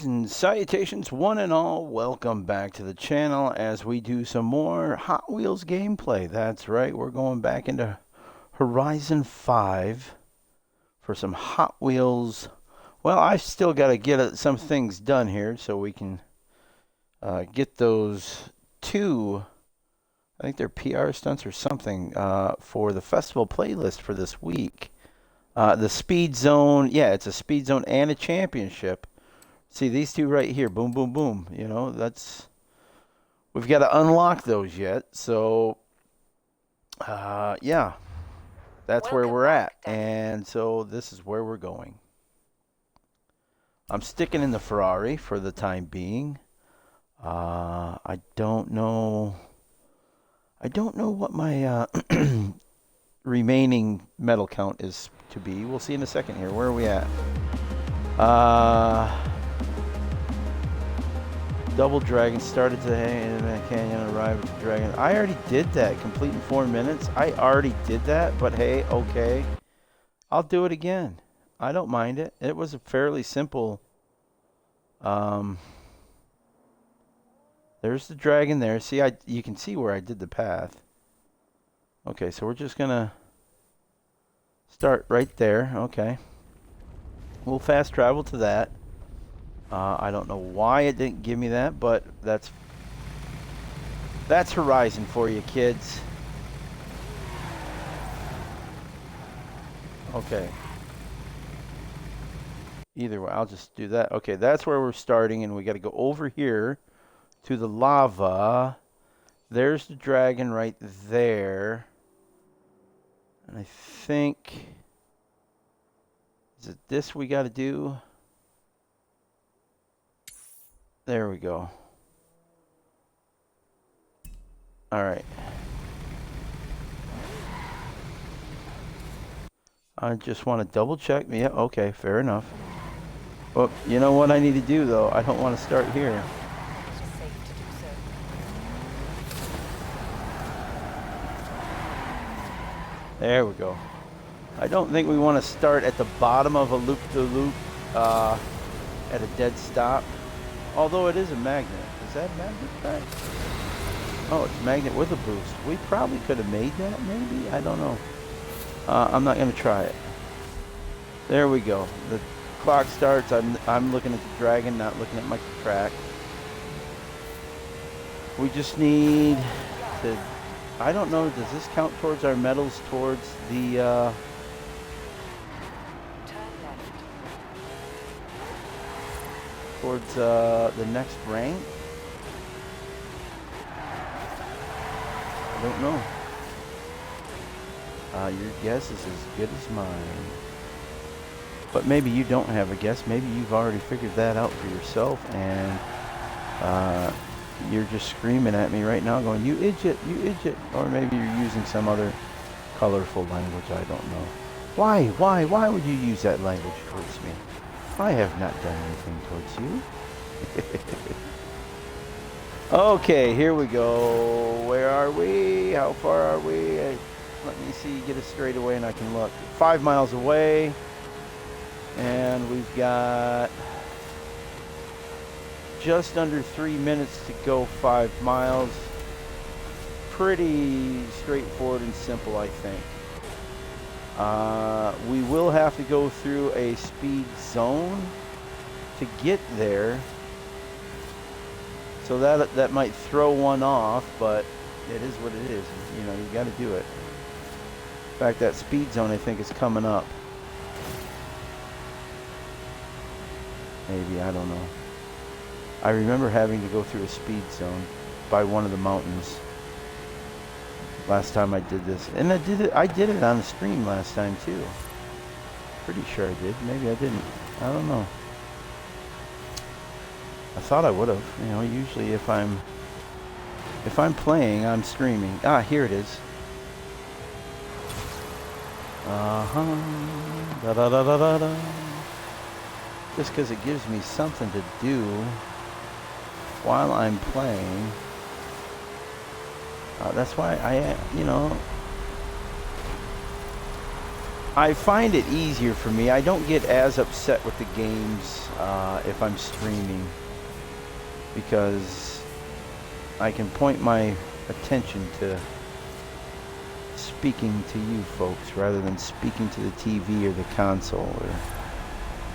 Greetings and salutations, one and all. Welcome back to the channel as we do some more Hot Wheels gameplay. That's right, we're going back into Horizon 5 for some Hot Wheels. Well, I've still got to get some things done here so we can get those two, I think they're PR stunts or something, for the festival playlist for this week. The Speed Zone, yeah, it's a Speed Zone and a championship. See these two right here, boom, boom, boom. You know, we've got to unlock those yet. So, yeah, that's where we're at. And so this is where we're going. I'm sticking in the Ferrari for the time being. I don't know what my remaining medal count is to be. We'll see in a second here. Where are we at? Double Dragon started today and the canyon arrived at the Dragon. I already did that. Complete in 4 minutes. I already did that, but hey, okay. I'll do it again. I don't mind it. It was a fairly simple. There's the dragon there. See, you can see where I did the path. Okay, so we're just gonna start right there. Okay. We'll fast travel to that. I don't know why it didn't give me that, but that's Horizon for you, kids. Okay. Either way, I'll just do that. Okay, that's where we're starting, and we got to go over here to the lava. There's the dragon right there. And I think, is it this we got to do? There we go. All right. I just want to double check. Yeah, okay, fair enough. Well, you know what I need to do, though? I don't want to start here. There we go. I don't think we want to start at the bottom of a loop-de-loop at a dead stop. Although it is a magnet. Is that magnet track? Oh, it's magnet with a boost. We probably could have made that, maybe? I don't know. I'm not going to try it. There we go. The clock starts. I'm looking at the dragon, not looking at my track. We just need to... I don't know, does this count towards our medals towards the... towards the next rank? I don't know. Your guess is as good as mine. But maybe you don't have a guess. Maybe you've already figured that out for yourself, and you're just screaming at me right now going, you idiot, you idiot. Or maybe you're using some other colorful language, I don't know. Why would you use that language towards me? I have not done anything towards you. Okay, here we go. Where are we? How far are we? Let me see, get it straight away and I can look. 5 miles away. And we've got just under 3 minutes to go 5 miles. Pretty straightforward and simple, I think. We will have to go through a speed zone to get there. So that might throw one off, but it is what it is. You know, you got to do it. In fact, that speed zone I think is coming up. Maybe, I don't know. I remember having to go through a speed zone by one of the mountains last time I did this. And I did it on the stream last time too. Pretty sure I did. Maybe I didn't. I don't know. I thought I would have. You know, usually if I'm playing, I'm streaming. Ah, here it is. Da da da da da da. Just because it gives me something to do while I'm playing. That's why I, you know, I find it easier for me. I don't get as upset with the games if I'm streaming, because I can point my attention to speaking to you folks rather than speaking to the TV or the console or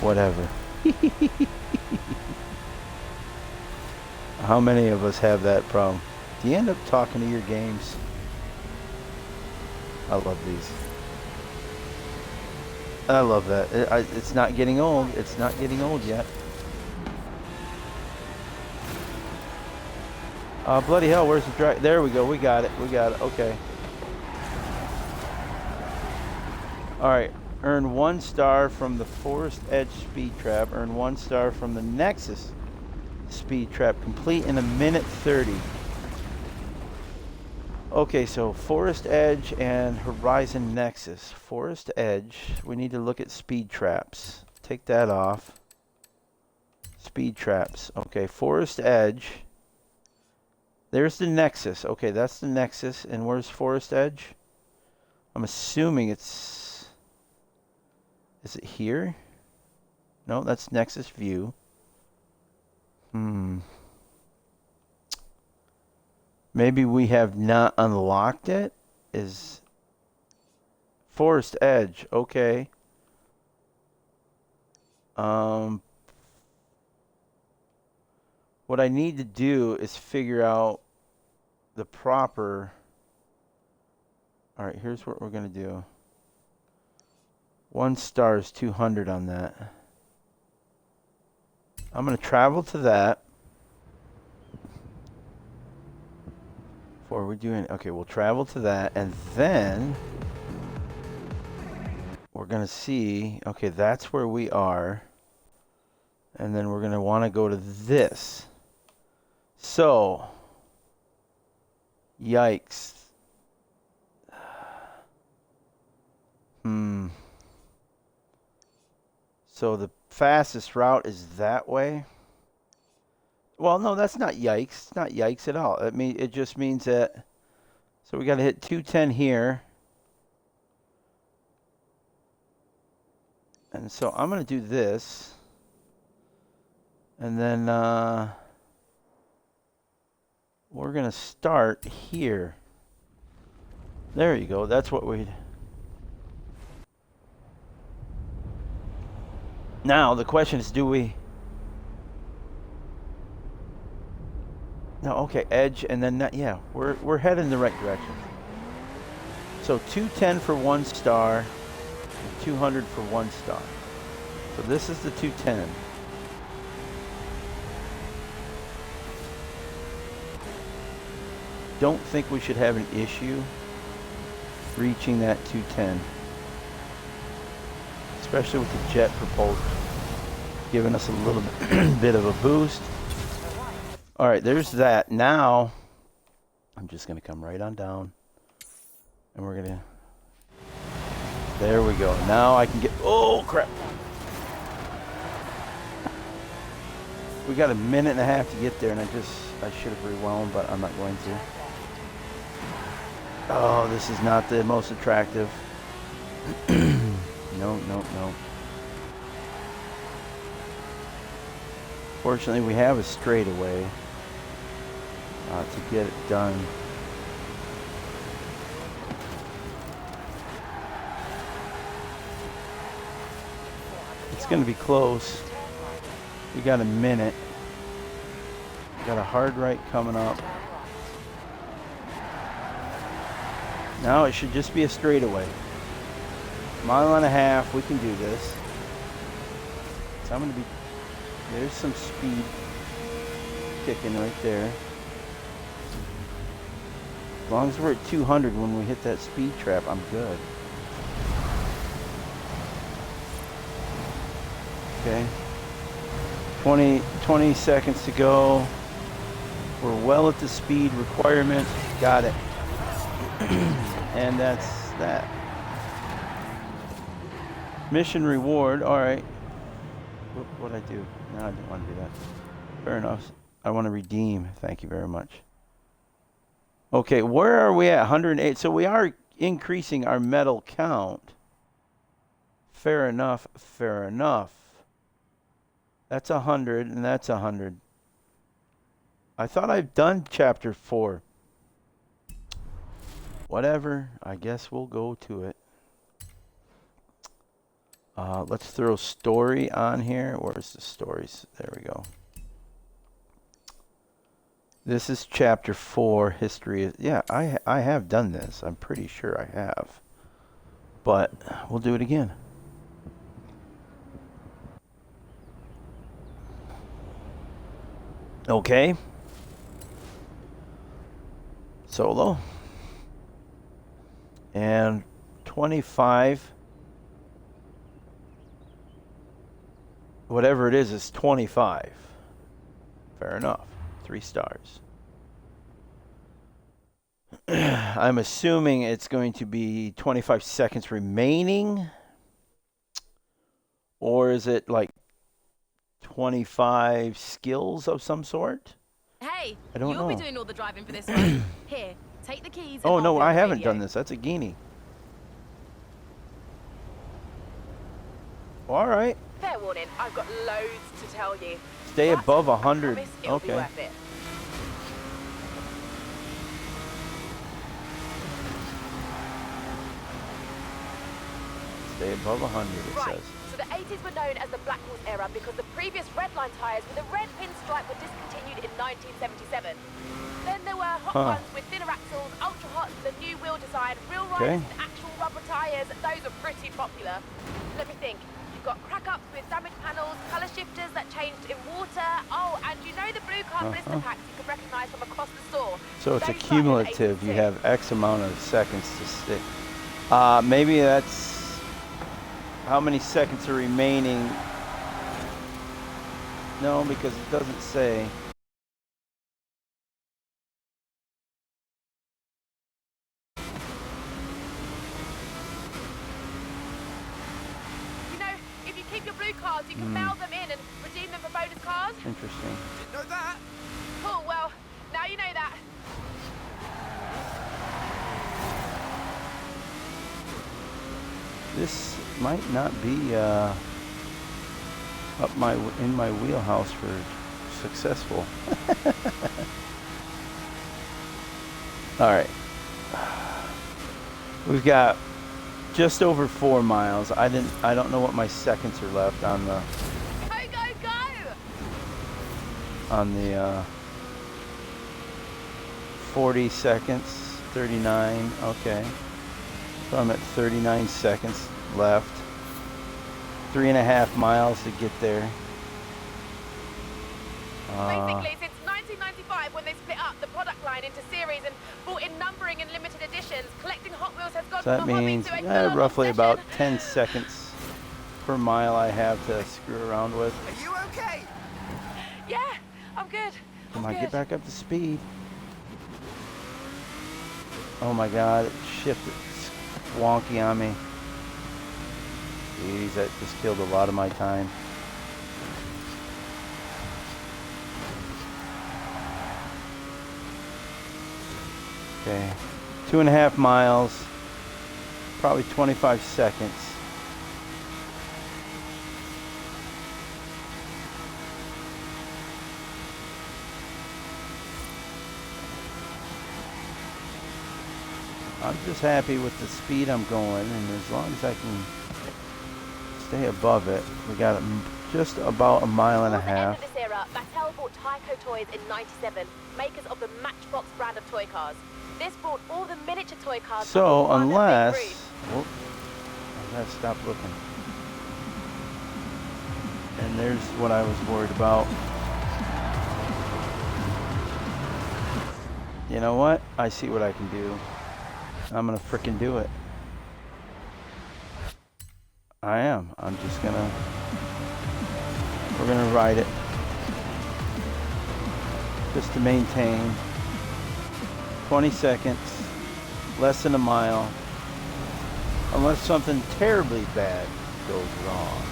whatever. How many of us have that problem? Do you end up talking to your games? I love these. I love that. It's not getting old. It's not getting old yet. Bloody hell, where's the drag? There we go. We got it. We got it. Okay. Alright. Earn 1 star from the Forest Edge speed trap. Earn 1 star from the Nexus speed trap. Complete in 1:30. Okay, so Forest Edge and Horizon Nexus. Forest Edge, we need to look at speed traps. Take that off. Speed traps. Okay, Forest Edge. There's the Nexus. Okay, that's the Nexus. And where's Forest Edge? I'm assuming it's... Is it here? No, that's Nexus View. Maybe we have not unlocked it? Is Forest Edge. Okay. What I need to do is figure out the proper... Alright, here's what we're going to do. 1 star is 200 on that. I'm going to travel to that. Before we're doing... Okay, we'll travel to that, and then... We're going to see... Okay, that's where we are. And then we're going to want to go to this. So... Yikes. So the fastest route is that way. Well, no, that's not yikes. It's not yikes at all. It just means that... So we got to hit 210 here. And so I'm going to do this. And then we're going to start here. There you go. That's what we... Now, the question is, do we... No, okay, Edge, and then, that, yeah, we're heading in the right direction. So 210 for 1 star, and 200 for 1 star. So this is the 210. Don't think we should have an issue reaching that 210. Especially with the jet propulsion, giving us a little bit of a boost. All right, there's that. Now, I'm just going to come right on down. And we're going to... There we go. Now I can get... Oh, crap. We got 1.5 minutes to get there, and I should have rewound, but I'm not going to. Oh, this is not the most attractive. No. Fortunately, we have a straightaway to get it done. It's going to be close. We got 1 minute. We got a hard right coming up. Now it should just be a straightaway. 1.5 miles, we can do this. So I'm going to be... There's some speed kicking right there. As long as we're at 200 when we hit that speed trap, I'm good. Okay. 20 seconds to go. We're well at the speed requirement. Got it. And that's that. Mission reward. All right. What'd I do? No, I didn't want to do that. Fair enough. I want to redeem. Thank you very much. Okay, where are we at? 108. So we are increasing our medal count. Fair enough. Fair enough. That's 100, and that's 100. I thought I've done chapter 4. Whatever. I guess we'll go to it. Let's throw story on here. Where's the stories? There we go. This is chapter 4. History. Yeah, I have done this. I'm pretty sure I have. But we'll do it again. Okay. Solo. And 25. Whatever it is 25. Fair enough. 3 stars. I'm assuming it's going to be 25 seconds remaining. Or is it like 25 skills of some sort? Hey, I don't know. You'll be doing all the driving for this one. Here, take the keys. Oh no, I haven't done this. That's a guinea. All right. Fair warning, I've got loads to tell you. Stay above 100. Okay. Okay. Stay above 100, it Right. says. So the 80s were known as the Black Horse era because the previous red line tyres with a red pinstripe were discontinued in 1977. Then there were hot ones with thinner axles, ultra hots with a new wheel design, real riders and actual rubber tyres. Those are pretty popular. Let me think. You've got crack-ups with damaged panels, colour shifters that changed in water. Oh, and you know the blue card blister packs you can recognise from across the store. So it's a Those started in cumulative. You 82. have X amount of seconds to stick. Maybe that's how many seconds are remaining. No, because it doesn't say. You know, if you keep your blue cards, you can mail them in and redeem them for bonus cards. Interesting. Didn't know that. Cool, well, now you know that. This might not be up in my wheelhouse for successful. All right. We've got just over 4 miles. I don't know what my seconds are left on the Go, go, go! 40 seconds, 39. Okay. So I'm at 39 seconds left. 3.5 miles to get there. Basically, since 1995, when they split up the product line into series and brought in numbering and limited editions, collecting Hot Wheels has gone So that from a hobby means to a full-on roughly obsession. about 10 seconds per mile I have to screw around with. Are you okay? Yeah, I'm good. Come I'm on, good. get back up to speed. Oh my god, it shifted wonky on me. Jeez, that just killed a lot of my time. Okay, 2.5 miles, probably 25 seconds. I'm just happy with the speed I'm going, and as long as I can stay above it, we got just about 1.5 miles. Towards the end of this era, Mattel bought Tyco Toys in '97, makers of the Matchbox brand of toy cars. This brought all the miniature toy cars. So under one unless, big roof. oh, I gotta stop looking. And there's what I was worried about. You know what? I see what I can do. I'm gonna frickin' do it. I am. I'm just gonna. We're gonna ride it. Just to maintain 20 seconds, less than a mile. Unless something terribly bad goes wrong.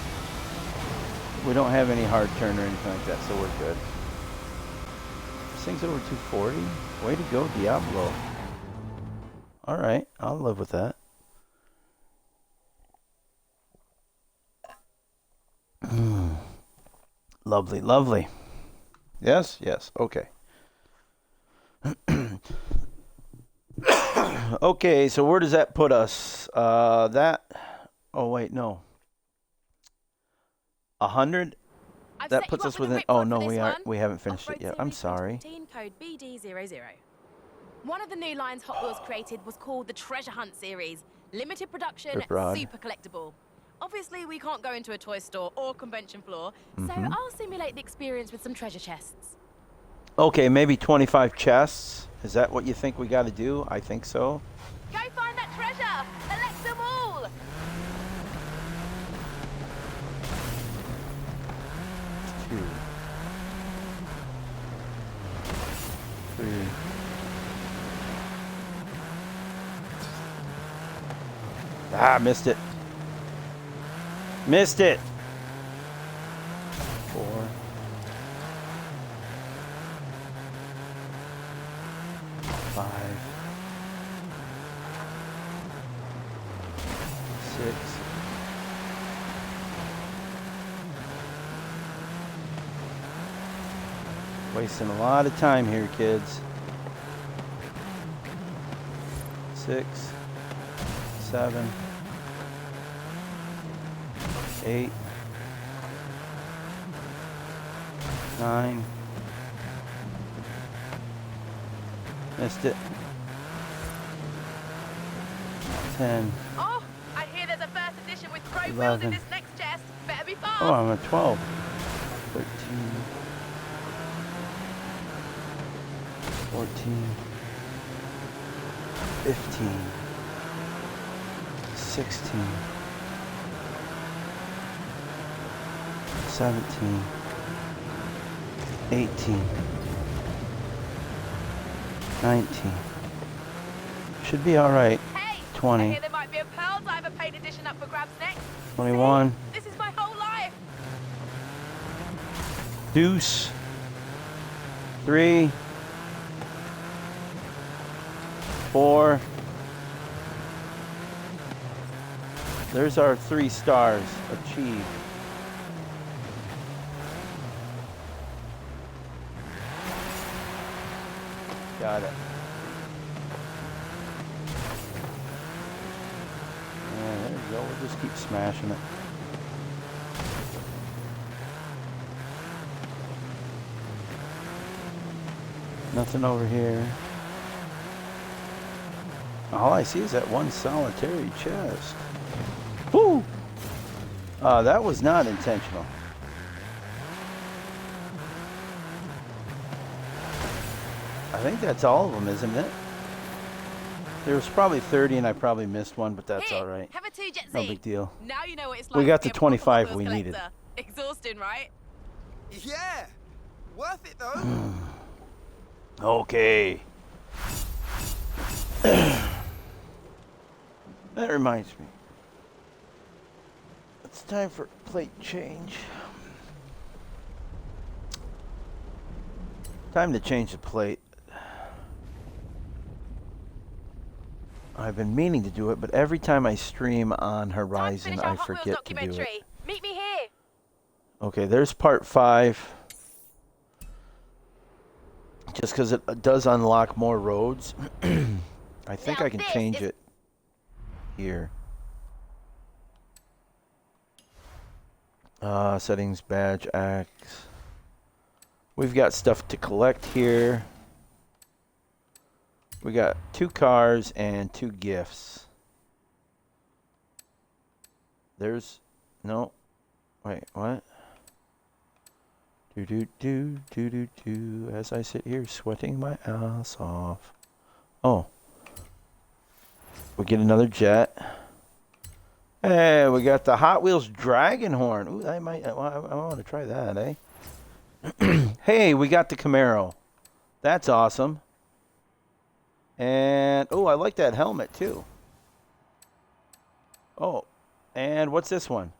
We don't have any hard turn or anything like that, so we're good. This thing's over 240. Way to go, Diablo. Alright, I'll live with that. Lovely, lovely. Yes, yes. Okay. Okay, so where does that put us? That. Oh wait, no. 100. I've That set you puts up us with a within. Oh ripcord no, for this one. we haven't finished it Off-road yet. I'm Series sorry. 2015 code BD00. One of the new lines Hot Wheels created was called the Treasure Hunt series. Limited production, Rip Rod. super collectible. Obviously, we can't go into a toy store or convention floor, so Mhm. I'll simulate the experience with some treasure chests. Okay, maybe 25 chests. Is that what you think we got to do? I think so. Go find that treasure! Collect them all! 2, 3. Ah, missed it. Missed it. 4. 5. 6. Wasting a lot of time here, kids. 6, 7, 8, 9. Missed it. 10. Oh, I hear there's a first edition with chrome wheels 11. in this next chest. Better be fast. Oh, I'm at 12. 13. 14. 15. 16. 17. 18. 19. Should be alright. Hey, 20. I hear there might be a Pearl Diver paint edition up for grabs next. 21. See? This is my whole life. Deuce. 3. 4. There's our 3 stars achieved. Got it. Yeah, there we go. We'll just keep smashing it. Nothing over here. All I see is that one solitary chest. Woo! That was not intentional. I think that's all of them, isn't it? There was probably 30 and I probably missed one, but that's Here, all right. have a 2 Jet No Z. big deal. Now you know what it's We like got to the be a proper 25 Hot we Wheels needed. collector. Exhausting, right? Yeah, worth it though. Okay. That reminds me. It's time for plate change. Time to change the plate. I've been meaning to do it, but every time I stream on Time to Horizon, finish our I Hot Wheels forget to do it. documentary. Meet me here. Okay, there's part 5. Just because it does unlock more roads. I think Now I can this change is- it here. Settings, badge, axe. We've got stuff to collect here. We got 2 cars and 2 gifts. There's no. Wait, what? Do do do do do do. As I sit here sweating my ass off. Oh. We get another jet. Hey, we got the Hot Wheels Dragon Horn. Ooh, I want to try that, eh? Hey, we got the Camaro. That's awesome. And, oh, I like that helmet, too. Oh, and what's this one?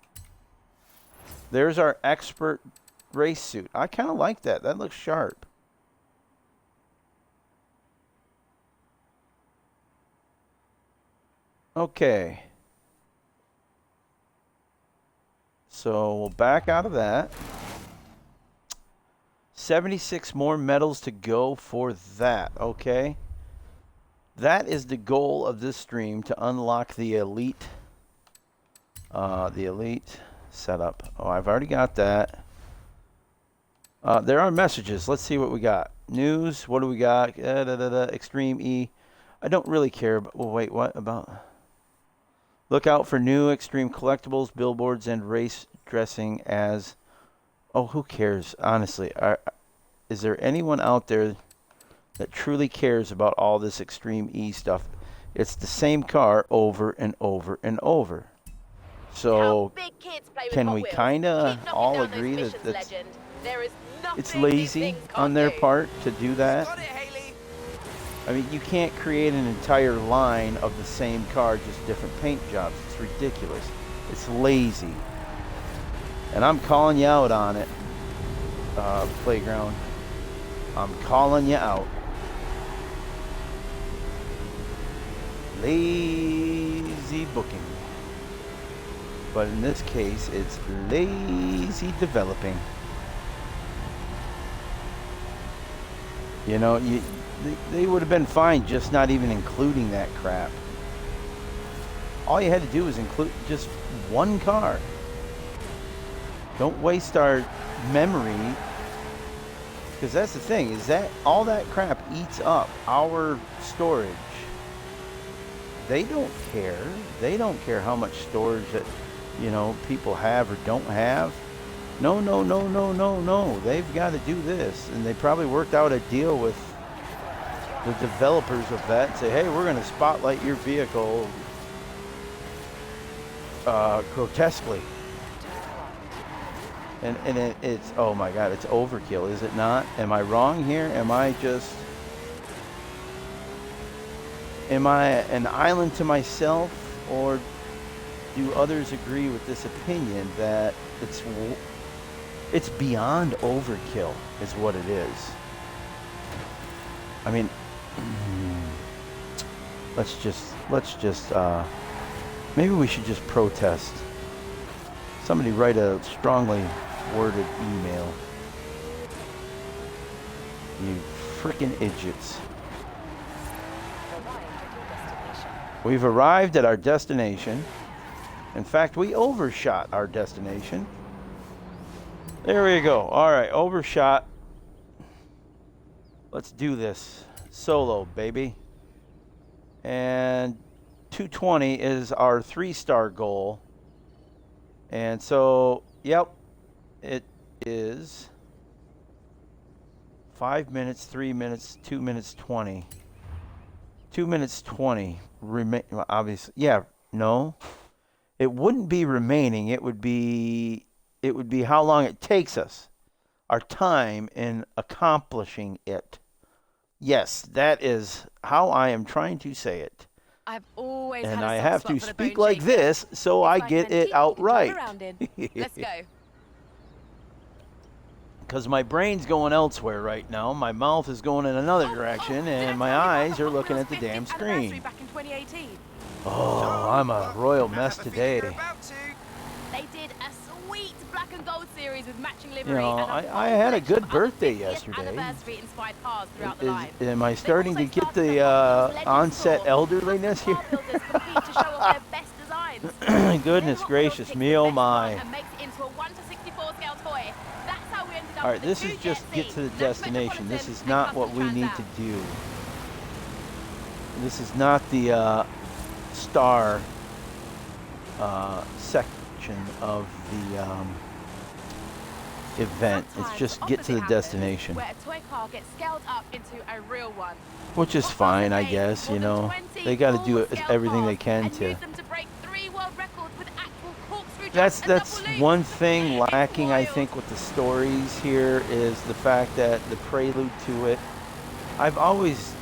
There's our expert race suit. I kind of like that. That looks sharp. Okay. So we'll back out of that. 76 more medals to go for that. Okay. That is the goal of this stream, to unlock the elite setup. Oh, I've already got that. There are messages. Let's see what we got. News. What do we got? Extreme E. I don't really care. But wait, what about? Look out for new extreme collectibles, billboards, and race dressing as. Oh, who cares? Honestly, is there anyone out there that truly cares about all this extreme E stuff? It's the same car over and over and over. So can we kind of all agree that it's lazy on their part to do that? I mean, you can't create an entire line of the same car, just different paint jobs. It's ridiculous. It's lazy. And I'm calling you out on it, Playground. I'm calling you out. Lazy booking. But in this case, it's lazy developing. You know, they would have been fine just not even including that crap. All you had to do was include just one car. Don't waste our memory, because that's the thing, is that all that crap eats up our storage. They don't care. They don't care how much storage that, you know, people have or don't have. No, no, no, no, no, no. They've got to do this. And they probably worked out a deal with the developers of that and say, hey, we're going to spotlight your vehicle grotesquely. And it's, oh my God, it's overkill, is it not? Am I wrong here? Am I an island to myself, or do others agree with this opinion that it's beyond overkill is what it is? I mean, let's just maybe we should just protest. Somebody write a strongly worded email. You freaking idiots. We've arrived at our destination. In fact, we overshot our destination. There we go. All right, overshot. Let's do this. Solo, baby. And 220 is our 3-star goal. And so, yep, it is 5 minutes, 3 minutes, 2 minutes 20. 2 minutes 20 well, obviously, yeah, no, it wouldn't be remaining. It would be how long it takes us, our time in accomplishing it. Yes, that is how I am trying to say it. I've always and had a I soft have spot to for the speak bone like shaker. this so I It's like get an it antique out you can drive right. around in. Let's go. Because my brain's going elsewhere right now. My mouth is going in another direction, and my eyes are looking at the damn screen. Back in 2018. Oh, I'm a royal mess today. They did a sweet black and gold series with matching livery. You know, and I had a good of birthday 50th yesterday. anniversary inspired cars throughout the line. Am I starting to They also get started the a Legends onset store. elderliness here? Car builders compete to show off their best designs. Goodness Then Hot Wheels gracious picks me, the oh best my. one and makes it into a 1/64 scale toy. That's how we ended up Alright, with the this two is just Jet get Zs, to the Nash destination. This Metropolitan is and not Custom what we Trans need Am. to do. This is not the star section of the event. It's Sometimes just the get to the opposite happens, destination. where a toy car gets scaled up into a real one. Which is Hot Wheels fine, I made guess, more you than know. 20 They got to do full-scale everything they cars can and to. use them to break 3 world records with actual corkscrew That's jumps and double one loops. thing It's lacking, I wild. think, with the stories here is the fact that the prelude to it. I've always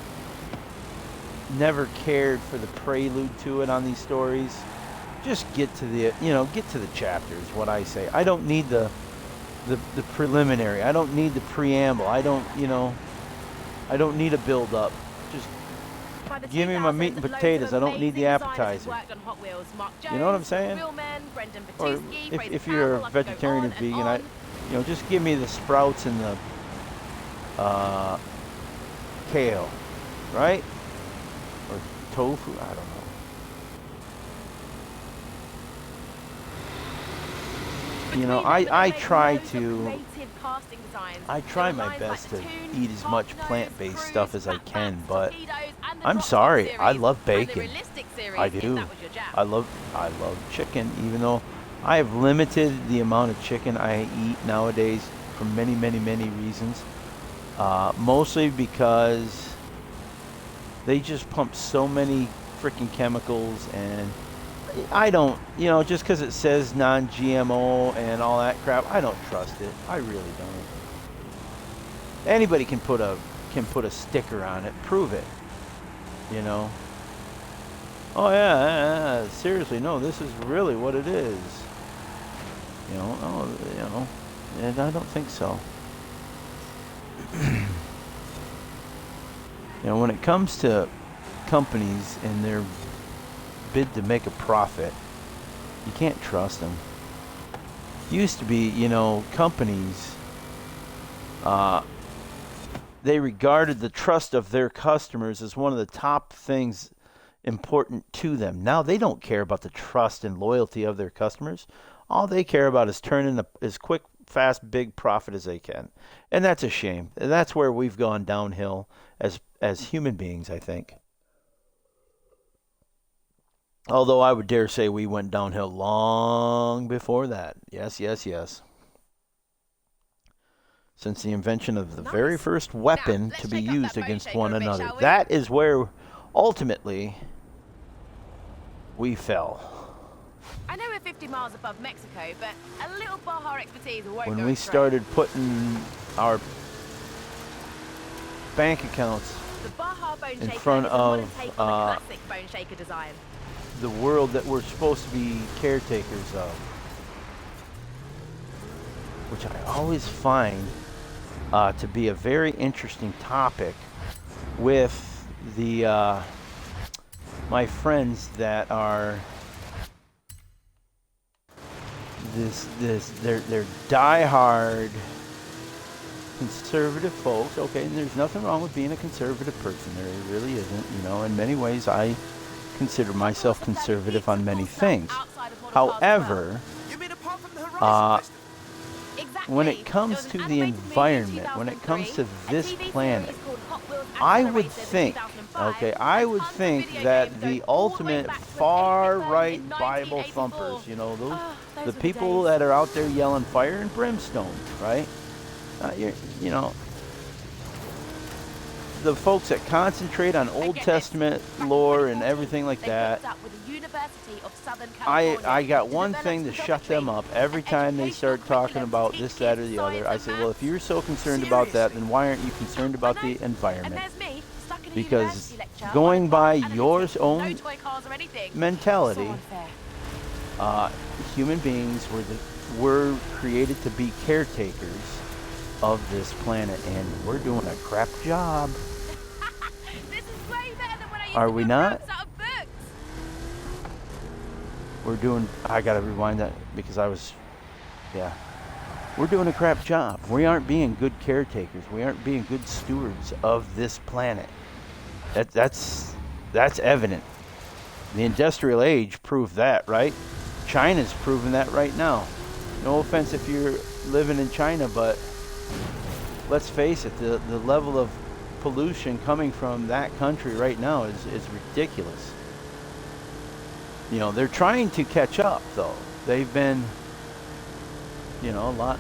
never cared for the prelude to it on these stories. Just get to the, get to the chapters. What I say, I don't need the preliminary. I don't need the preamble. I don't need a build up. Just By the Give me my 2000s, meat and loads of potatoes. I don't need the amazing designers appetizer. worked on Hot Wheels. Mark You know what I'm Jones, saying? Real Men, Brendan Or Patouski, Fraser if you're a Campbell, I could go vegetarian or on and vegan, on. you know, just give me the sprouts and the kale, right? Or tofu. I don't know. You know, Between them, I they try made loads of to. creative casting designs. I There try were my lines best like to the Toon, eat as much Hard-Nosed, plant-based Cruise, stuff as I Fat can, Bats, but Torpedoes, and the I'm Drop Top sorry. I series, love and bacon. the Realistic series, I if do. that was your jam. I love chicken, even though I have limited the amount of chicken I eat nowadays for many, many, many reasons. Mostly because they just pump so many freaking chemicals, and I don't, you know, just because it says non-GMO and all that crap, I don't trust it. I really don't. Anybody can put a sticker on it, prove it, you know. Oh yeah, seriously, no, this is really what it is. You know, oh, you know, and I don't think so. You know, when it comes to companies and their bid to make a profit, you can't trust them. Used to be, you know, companies, they regarded the trust of their customers as one of the top things important to them. Now they don't care about the trust and loyalty of their customers. All they care about is turning as quick, fast, big profit as they can. And that's a shame. That's where we've gone downhill as human beings, I think. Although I would dare say we went downhill long before that. Yes, yes, yes. Since the invention of the very first weapon to be used against one another. That is where ultimately we fell. I know we're 50 miles above Mexico, but a little Baja expertise won't When go we astray. started putting our bank accounts The Baja Bone in Shaker front is a modern of, take on the classic Bone Shaker design. the world that we're supposed to be caretakers of, which I always find to be a very interesting topic with the my friends that are they're diehard conservative folks. Okay, and there's nothing wrong with being a conservative person. There really isn't. You know, in many ways, I consider myself conservative on many things. However, You mean apart from the Horizon Quest? when it comes to the environment, when it comes to this planet, I would think, okay, I would think that the ultimate far-right Bible thumpers, you know, the people that are out there yelling fire and brimstone, right? You know, the folks that concentrate on Old Testament lore and everything like that, I got one thing to shut them up every time they start talking about this, that, or the other. I say, well, if you're so concerned about that, then why aren't you concerned about the environment? Because going by your own mentality, human beings were created to be caretakers of this planet, and we're doing a crap job. Are we not? We're doing, I gotta rewind that because we're doing a crap job. We aren't being good caretakers. We aren't being good stewards of this planet. That's evident. The industrial age proved that, right? China's proven that right now. No offense if you're living in China, but let's face it, the level of pollution coming from that country right now is ridiculous. You know, they're trying to catch up, though. They've been, you know, a lot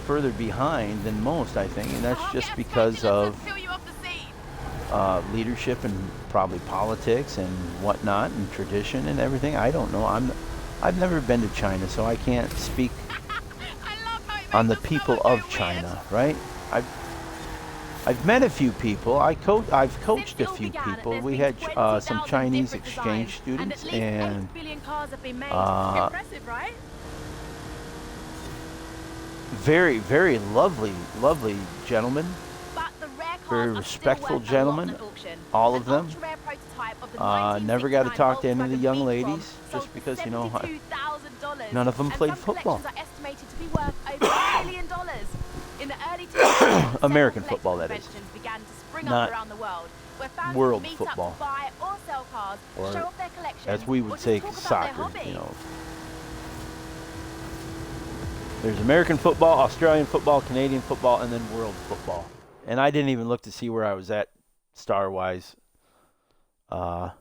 further behind than most, I think, and that's just because of leadership and probably politics and whatnot and tradition and everything. I don't know. I've never been to China, so I can't speak on the people of China, right? I've met a few people. I've coached a few people. We had some Chinese exchange students, and very, very lovely gentlemen. Very respectful gentlemen, all of them. prototype of the Never got to 1969 talk to any of the Volkswagen young V-Tron ladies, sold just for because, you know, $72,000. none of them And played some football. collections are estimated to be worth over $1 million. In the early 2000s, American several football, collector that is. conventions began to spring Not up around the world, where fans world would meet football. up to buy or sell cars, Or, show off their collections, as we or would just say, talk about their soccer, hobby. you know. There's American football, Australian football, Canadian football, and then world football. And I didn't even look to see where I was at star-wise. I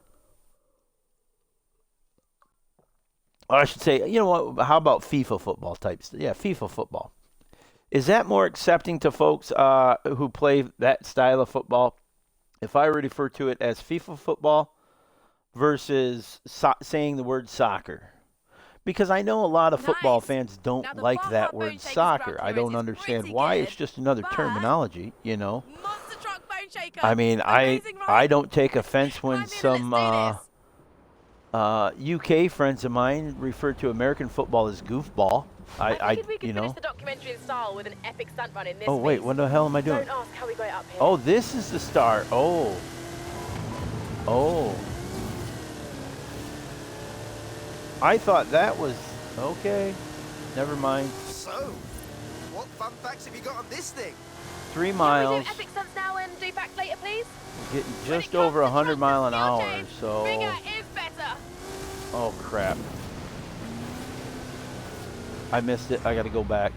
should say, you know what, how about FIFA football types? Yeah, FIFA football. Is that more accepting to folks who play that style of football? If I refer to it as FIFA football versus saying the word soccer. Because I know a lot of football Nice. fans don't Now, the like Baja that Bone word Shaker's soccer. ground I don't clearance is understand pretty why. good, It's just another but terminology, you know. Monster Truck Bone Shaker. I mean, Amazing, right? I don't take offense when Climb in some and let's do this. UK friends of mine refer to American football as goofball. I figured we you could know. finish the documentary in style with an epic stunt run in this Oh wait, piece. what the hell am I doing? Don't ask how we got it up here. Oh, this is the star. Oh. I thought that was okay. Never mind. So, what fun facts have you got on this thing? 3 Can we miles. do epic stunts now and do facts later, please? Getting When it just comes over to 100 trucks mile and an skill hour. change, So. bigger is better. Oh crap. I missed it. I got to go back.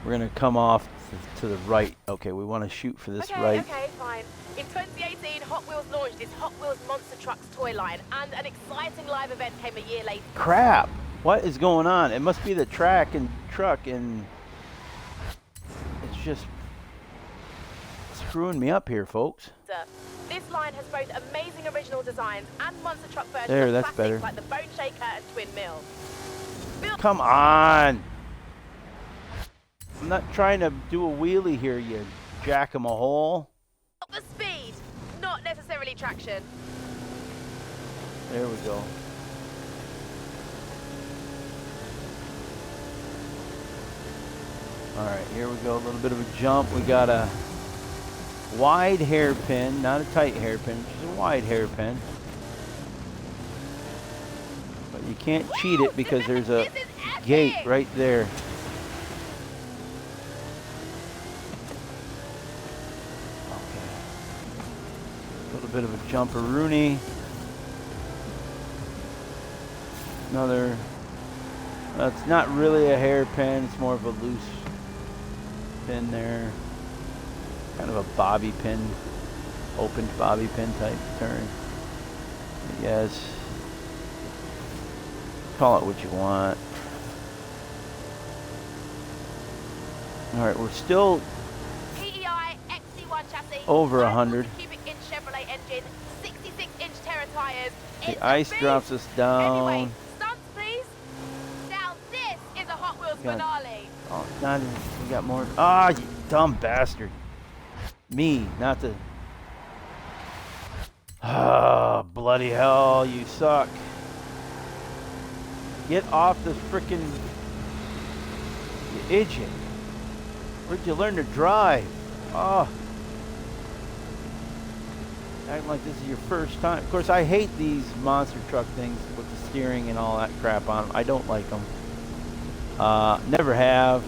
We're going to come off to the right. Okay, we want to shoot for this right. Okay, fine. In 2018, Hot Wheels launched its Hot Wheels Monster Trucks toy line, and an exciting live event came a year later. Crap. What is going on? It must be the track and truck, and it's just screwing me up here, folks. This line has both amazing original designs and monster truck versions There, of that's classics better. like the Bone Shaker and Twin Mill. Come on. I'm not trying to do a wheelie here, you jack-em-a-hole. For speed, not necessarily traction. There we go. All right, here we go. A little bit of a jump. We got a wide hairpin, not a tight hairpin, just a wide hairpin. But you can't cheat it because there's a This is epic! gate right there. Okay. A little bit of a jumper-rooney. Another. It's not really a hairpin. It's more of a loose pin there. Kind of a bobby pin, opened bobby pin type turn. Yes. Call it what you want. All right, we're still PEI XC1 chassis, over 100 100. cubic inch Chevrolet engine, 66-inch Terra tires. The It's a ice beast. drops us down. Anyway, stunts, please. Now this is a Hot Wheels God. finale. Oh, not even, we got more. Ah, you dumb bastard. Me, not the. Ah, bloody hell, you suck. Get off the frickin'. You idiot. Where'd you learn to drive? Oh. Acting like this is your first time. Of course, I hate these monster truck things with the steering and all that crap on them. I don't like them. Never have.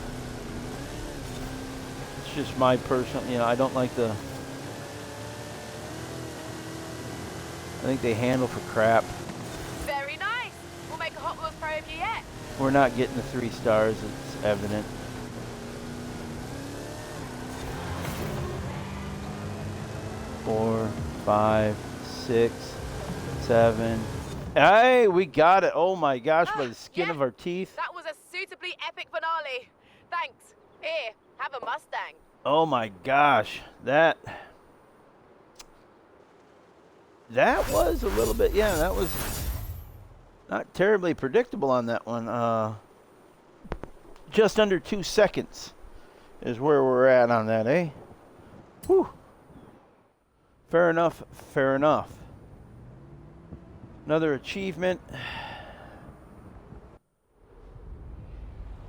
It's just my personal, you know, I don't like the. I think they handle for crap. Very nice. We'll make a Hot Wheels Pro of you yet. We're not getting the 3 stars, it's evident. Four, 5, 6, 7. Hey, we got it. Oh my gosh, by the skin Yeah, of our teeth. That was a suitably epic finale. Thanks. Here, have a Mustang. Oh my gosh. That was a little bit, yeah, that was not terribly predictable on that one. Just under 2 seconds is where we're at on that, eh? Whew. Fair enough, fair enough. Another achievement.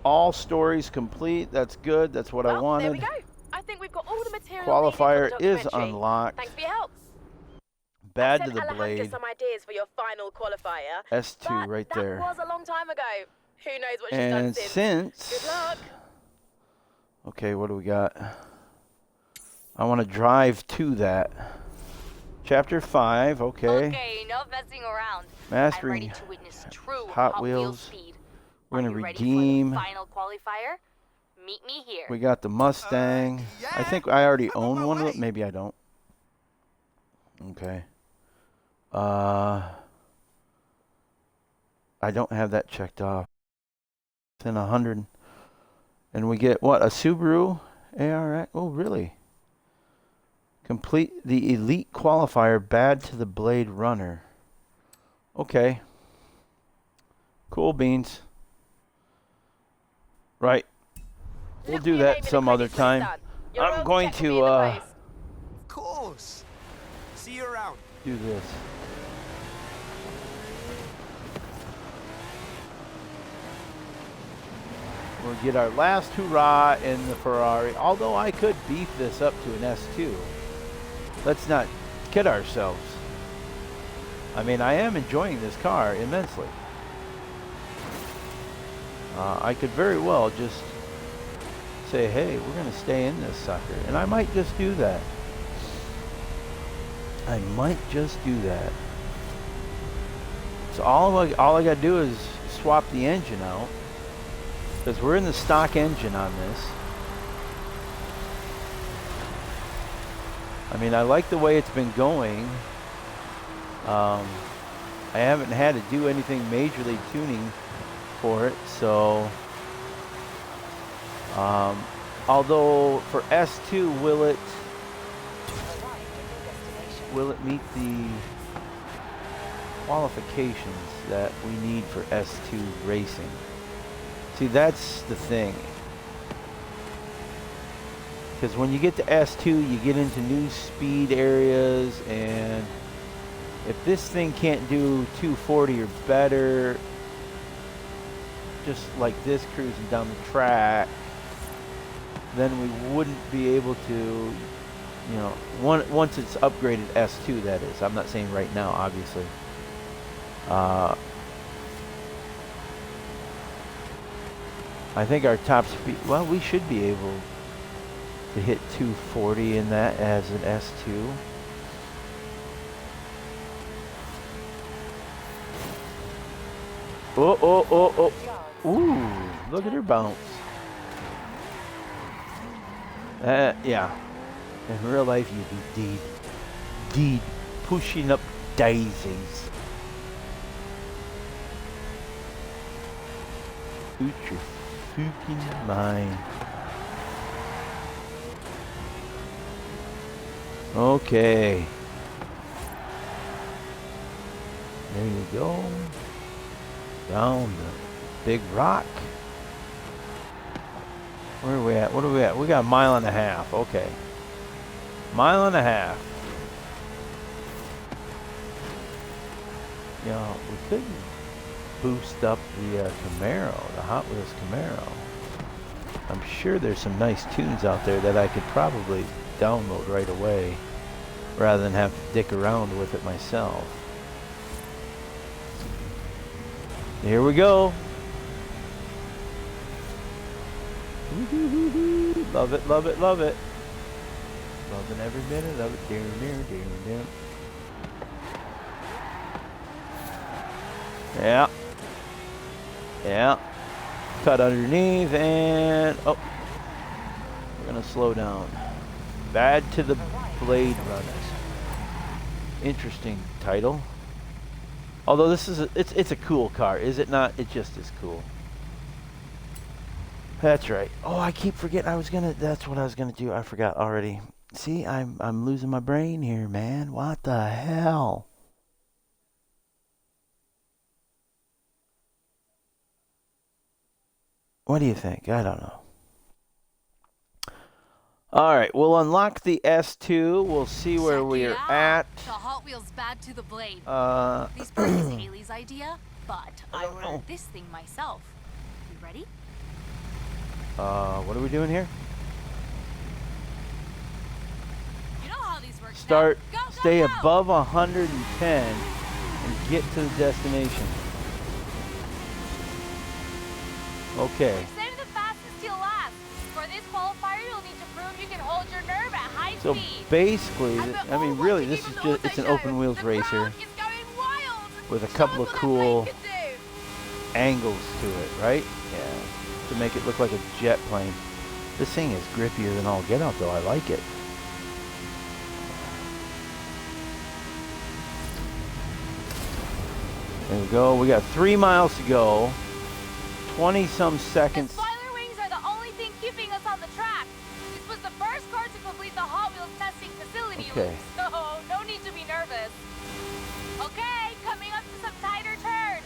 All stories complete. That's good. That's what I Well, wanted. there we go. I think we've got all the material Qualifier needed for the is documentary. unlocked. Thanks for your help. Bad I to sent the Alejandra blade. some ideas for your final qualifier. S2 But right that there. was a long time ago. Who knows what she's done And since? since... Good luck. Okay, what do we got? I want to drive to that. Chapter 5, okay. Okay, no messing around. Mastering I'm ready to witness true Hot Wheels Wheels. speed. We're going to Are you redeem. ready for the final qualifier? Meet me here. We got the Mustang. Yeah, I think I already I'm on own my one of way. them. Maybe I don't. Okay. I don't have that checked off. It's in 100. And we get, what, a Subaru ARX? Oh, really? Complete the elite qualifier, bad to the blade runner. Okay. Cool beans. Right. We'll Look do for your name that in the some other credits when it's time. done. Your I'm royalty going check will be to in the post. Of course. See you around. do this. We'll get our last hurrah in the Ferrari. Although I could beef this up to an S2. Let's not kid ourselves. I mean, I am enjoying this car immensely. I could very well just say, hey, we're going to stay in this sucker. And I might just do that. I might just do that. So all I got to do is swap the engine out. Because we're in the stock engine on this. I mean, I like the way it's been going. I haven't had to do anything majorly tuning for it, so although for S2, will it meet the qualifications that we need for S2 racing? See, that's the thing. Because when you get to S2, you get into new speed areas, and if this thing can't do 240 or better, just like this cruising down the track, then we wouldn't be able to, you know, once it's upgraded S2, that is. I'm not saying right now, obviously. I think our top speed, well, we should be able to hit 240 in that as an S2. Oh, oh, oh, oh. Ooh, look at her bounce. Yeah. In real life, you'd be deed pushing up daisies. Out your fucking mind. Okay. There you go. Down the big rock. Where are we at? What are we at? We got a mile and a half. Okay. Mile and a half. You know, we could boost up the Camaro, the Hot Wheels Camaro. I'm sure there's some nice tunes out there that I could probably download right away rather than have to dick around with it myself. Here we go. Love it, love it, love it. Loving every minute of it. Down. Yeah. Yeah. Cut underneath and oh. We're gonna slow down. Bad to the Blade Runners. Interesting title. Although this is it's a cool car, is it not? It just is cool. That's right. Oh, I keep forgetting that's what I was gonna do. I forgot already. See, I'm losing my brain here, man. What the hell? What do you think? I don't know. All right, we'll unlock the S2. We'll see where Check we're it out. at. The Hot Wheels Bad to the Blade. This This part is Haley's idea, but I don't know. wrote this thing myself. You ready? What are we doing here? start, Go, go, stay go! above 110 and get to the destination. Okay. Save the fastest till last. For this qualifier, you'll need to prove you can hold your nerve at high So speed. basically, And I we're mean, all really, watching this you is from the just, it's an auto open show. wheels The racer crowd is going wild. with a Show couple us of what that cool plane can do. angles to it, right? Yeah. To make it look like a jet plane. This thing is grippier than all get out, though. I like it. There we go. We got 3 miles to go. 20-some The seconds. spoiler wings are the only thing keeping us on the track. This was the first car to complete the Hot Wheels testing facility Okay. loop, so no need to be nervous. Okay, coming up to some tighter turns.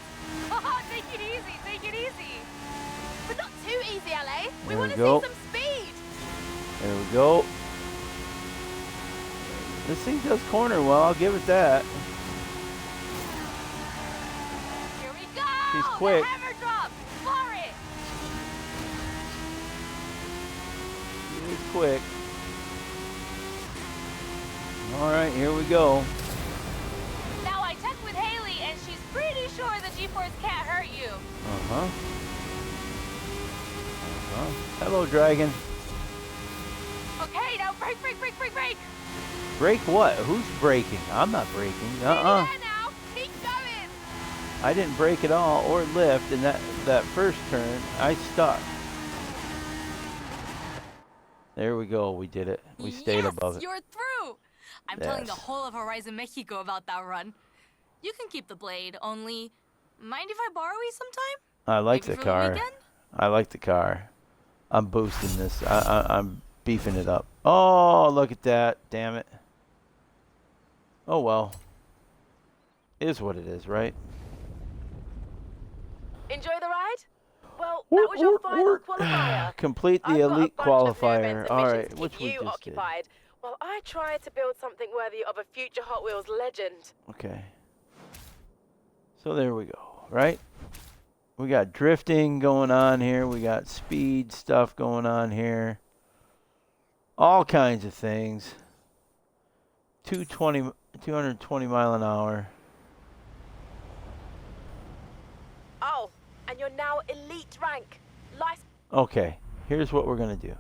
Oh, take it easy, take it easy. But not too easy, LA. We There want we to go. see some speed. There we go. This thing does corner well, I'll give it that. Here we go. She's quick. The hammer drop. For it. It's quick. All right, here we go. Now I checked with Haley, and she's pretty sure the G-force can't hurt you. Uh-huh. Uh-huh. Hello, Dragon. Okay, now brake, brake, brake, brake, brake. Brake what? Who's braking? I'm not braking. Uh-uh. There now. Keep going. I didn't brake at all or lift in that first turn. I stuck. There we go. We did it. We stayed Yes, above it. You're through. I'm telling the Yes. whole of Horizon Mexico about that run. You can keep the blade, only mind if I borrow it sometime? I like Maybe the for the car. weekend? I like the car. I'm boosting this. I'm beefing it up. Oh, look at that. Damn it. Oh, well. Is what it is, right? Enjoy the ride? Well, that was your final qualifier. Complete the I've got a elite bunch of new qualifier. events and All missions right, to which keep we you just occupied. While I try to build something worthy of a future Hot Wheels legend. did. Okay. So there we go, right? We got drifting going on here. We got speed stuff going on here. All kinds of things. 220 mile an hour. Oh, and you're now elite rank. License. Okay, here's what we're going to do.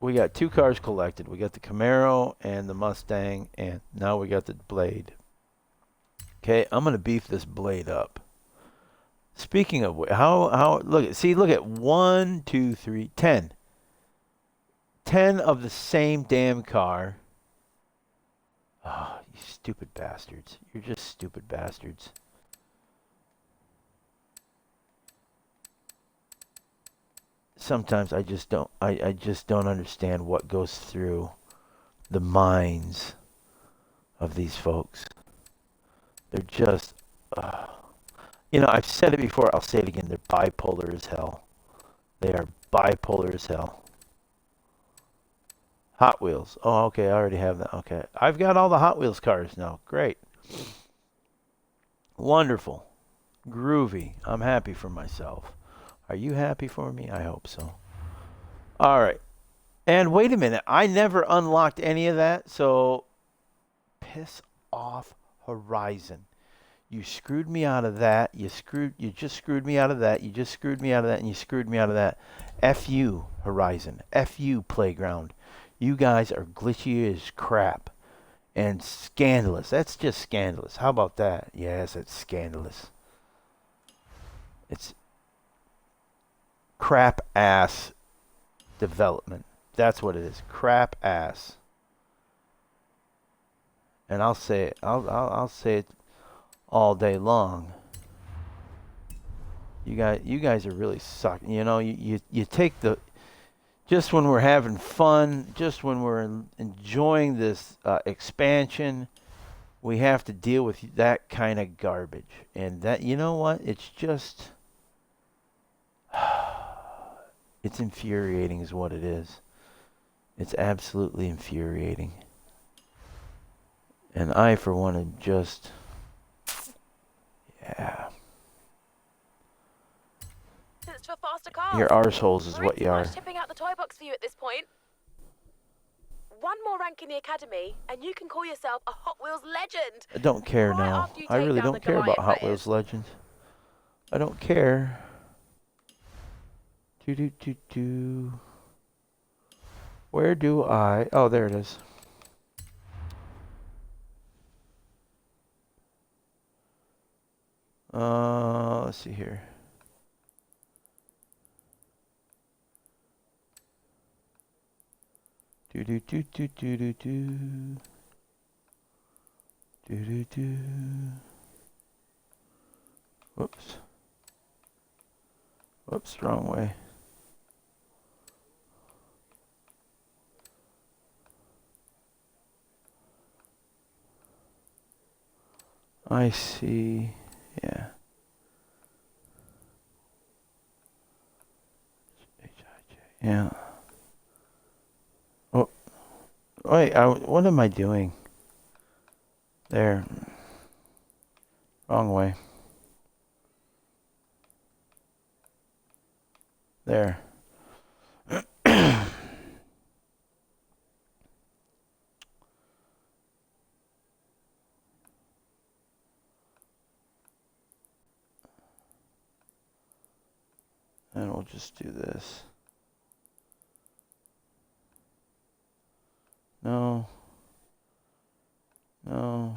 We got 2 cars collected. We got the Camaro and the Mustang, and now we got the Blade. Okay, I'm going to beef this Blade up. Speaking of how look at 1, 2, 3, 10. 10 of the same damn car. Oh, you stupid bastards. You're just stupid bastards. Sometimes I just don't understand what goes through the minds of these folks. They're just I've said it before, I'll say it again. They're bipolar as hell. They are bipolar as hell. Hot Wheels. Oh, okay, I already have that. Okay. I've got all the Hot Wheels cars now. Great. Wonderful. Groovy. I'm happy for myself. Are you happy for me? I hope so. All right. And wait a minute. I never unlocked any of that, so piss off, Horizon. You screwed me out of that. You just screwed me out of that. You just screwed me out of that, and you screwed me out of that. F you, Horizon. F you, Playground. You guys are glitchy as crap. And scandalous. That's just scandalous. How about that? Yes, it's scandalous. It's crap ass development. That's what it is. Crap ass. And I'll say it. I'll say it all day long. You guys are really sucking. You take the, just when we're having fun, just when we're enjoying this expansion, we have to deal with that kind of garbage. And that, you know what? It's just, it's infuriating is what it is. It's absolutely infuriating. And I, for one, am just, yeah. For faster cars. Your arseholes is We're what you are. Tipping out the toy box for you at this point. one more rank in the academy, and you can call yourself a Hot Wheels legend. I don't care Right now. after you I take really down don't the care about Goliath, Hot that Wheels is. Legends. I don't care. Do do do do. Where do I? Oh, there it is. Let's see here. Do do do do do do do. Do do do. Whoops. Whoops, wrong way. I see. Yeah. Yeah. Oh, wait. What am I doing? There. Wrong way. There. And we'll just do this. No. No.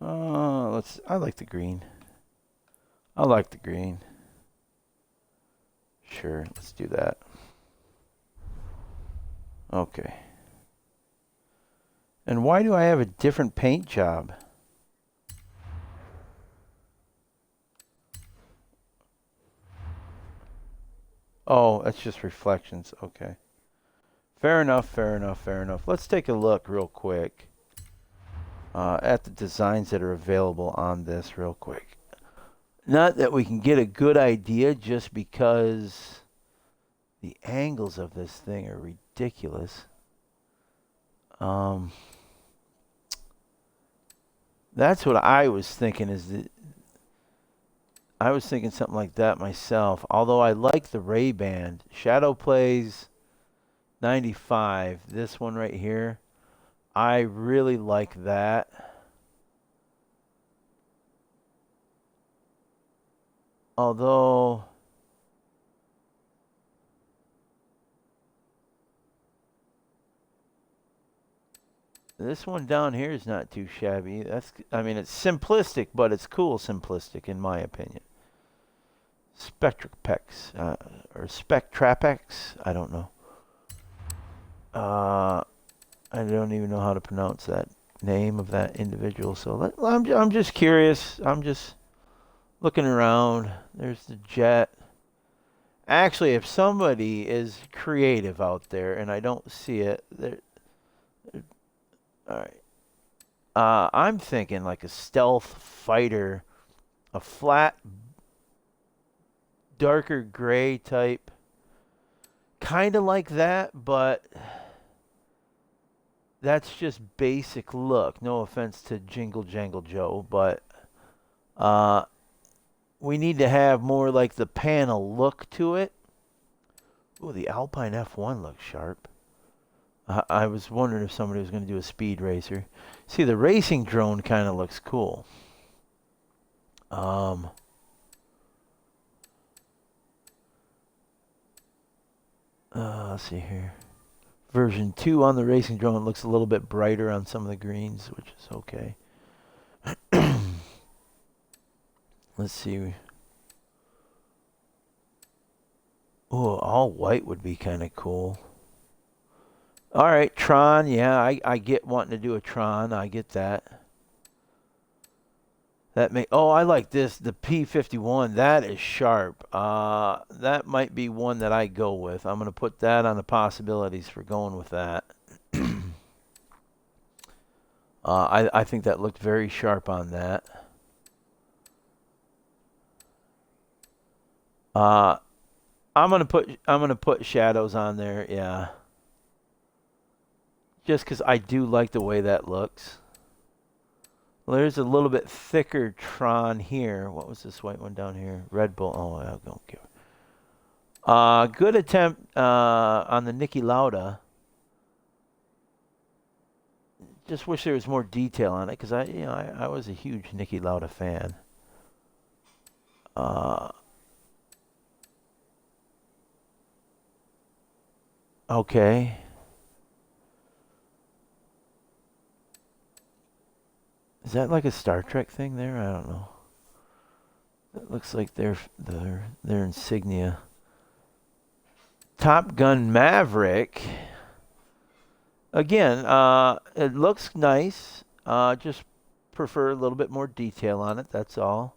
I like the green. I like the green. Sure, let's do that. Okay. And why do I have a different paint job? Oh, that's just reflections. Okay. Fair enough, fair enough, fair enough. Let's take a look real quick at the designs that are available on this real quick. Not that we can get a good idea just because the angles of this thing are ridiculous. That's what I was thinking I was thinking something like that myself. Although I like the Ray-Ban. Shadow Plays 95. This one right here. I really like that. Although this one down here is not too shabby. I mean, it's simplistic, but it's cool simplistic in my opinion. Spectrapex, or Spectrapex, I don't know. I don't even know how to pronounce that name of that individual. So I'm just curious. I'm just looking around. There's the jet. Actually, if somebody is creative out there, and I don't see it, all right. I'm thinking like a stealth fighter, a flat, darker gray type, kind of like that, but that's just basic look. No offense to Jingle Jangle Joe, but we need to have more like the panel look to it. Ooh, the Alpine F1 looks sharp. I was wondering if somebody was going to do a speed racer. See, the racing drone kind of looks cool. Let's see here. Version 2 on the racing drone looks a little bit brighter on some of the greens, which is okay. Let's see. Oh, all white would be kind of cool. All right, Tron. Yeah, I get wanting to do a Tron. I get that. Oh, I like this. The P51. That is sharp. That might be one that I go with. I'm going to put that on the possibilities for going with that. I think that looked very sharp on that. I'm gonna put shadows on there. Yeah. Just because I do like the way that looks. Well, there's a little bit thicker Tron here. What was this white one down here? Red Bull. Oh, I don't care. Good attempt on the Niki Lauda. Just wish there was more detail on it because I was a huge Niki Lauda fan. Okay. Is that like a Star Trek thing there? I don't know. It looks like their insignia. Top Gun Maverick. Again, it looks nice. Just prefer a little bit more detail on it. That's all.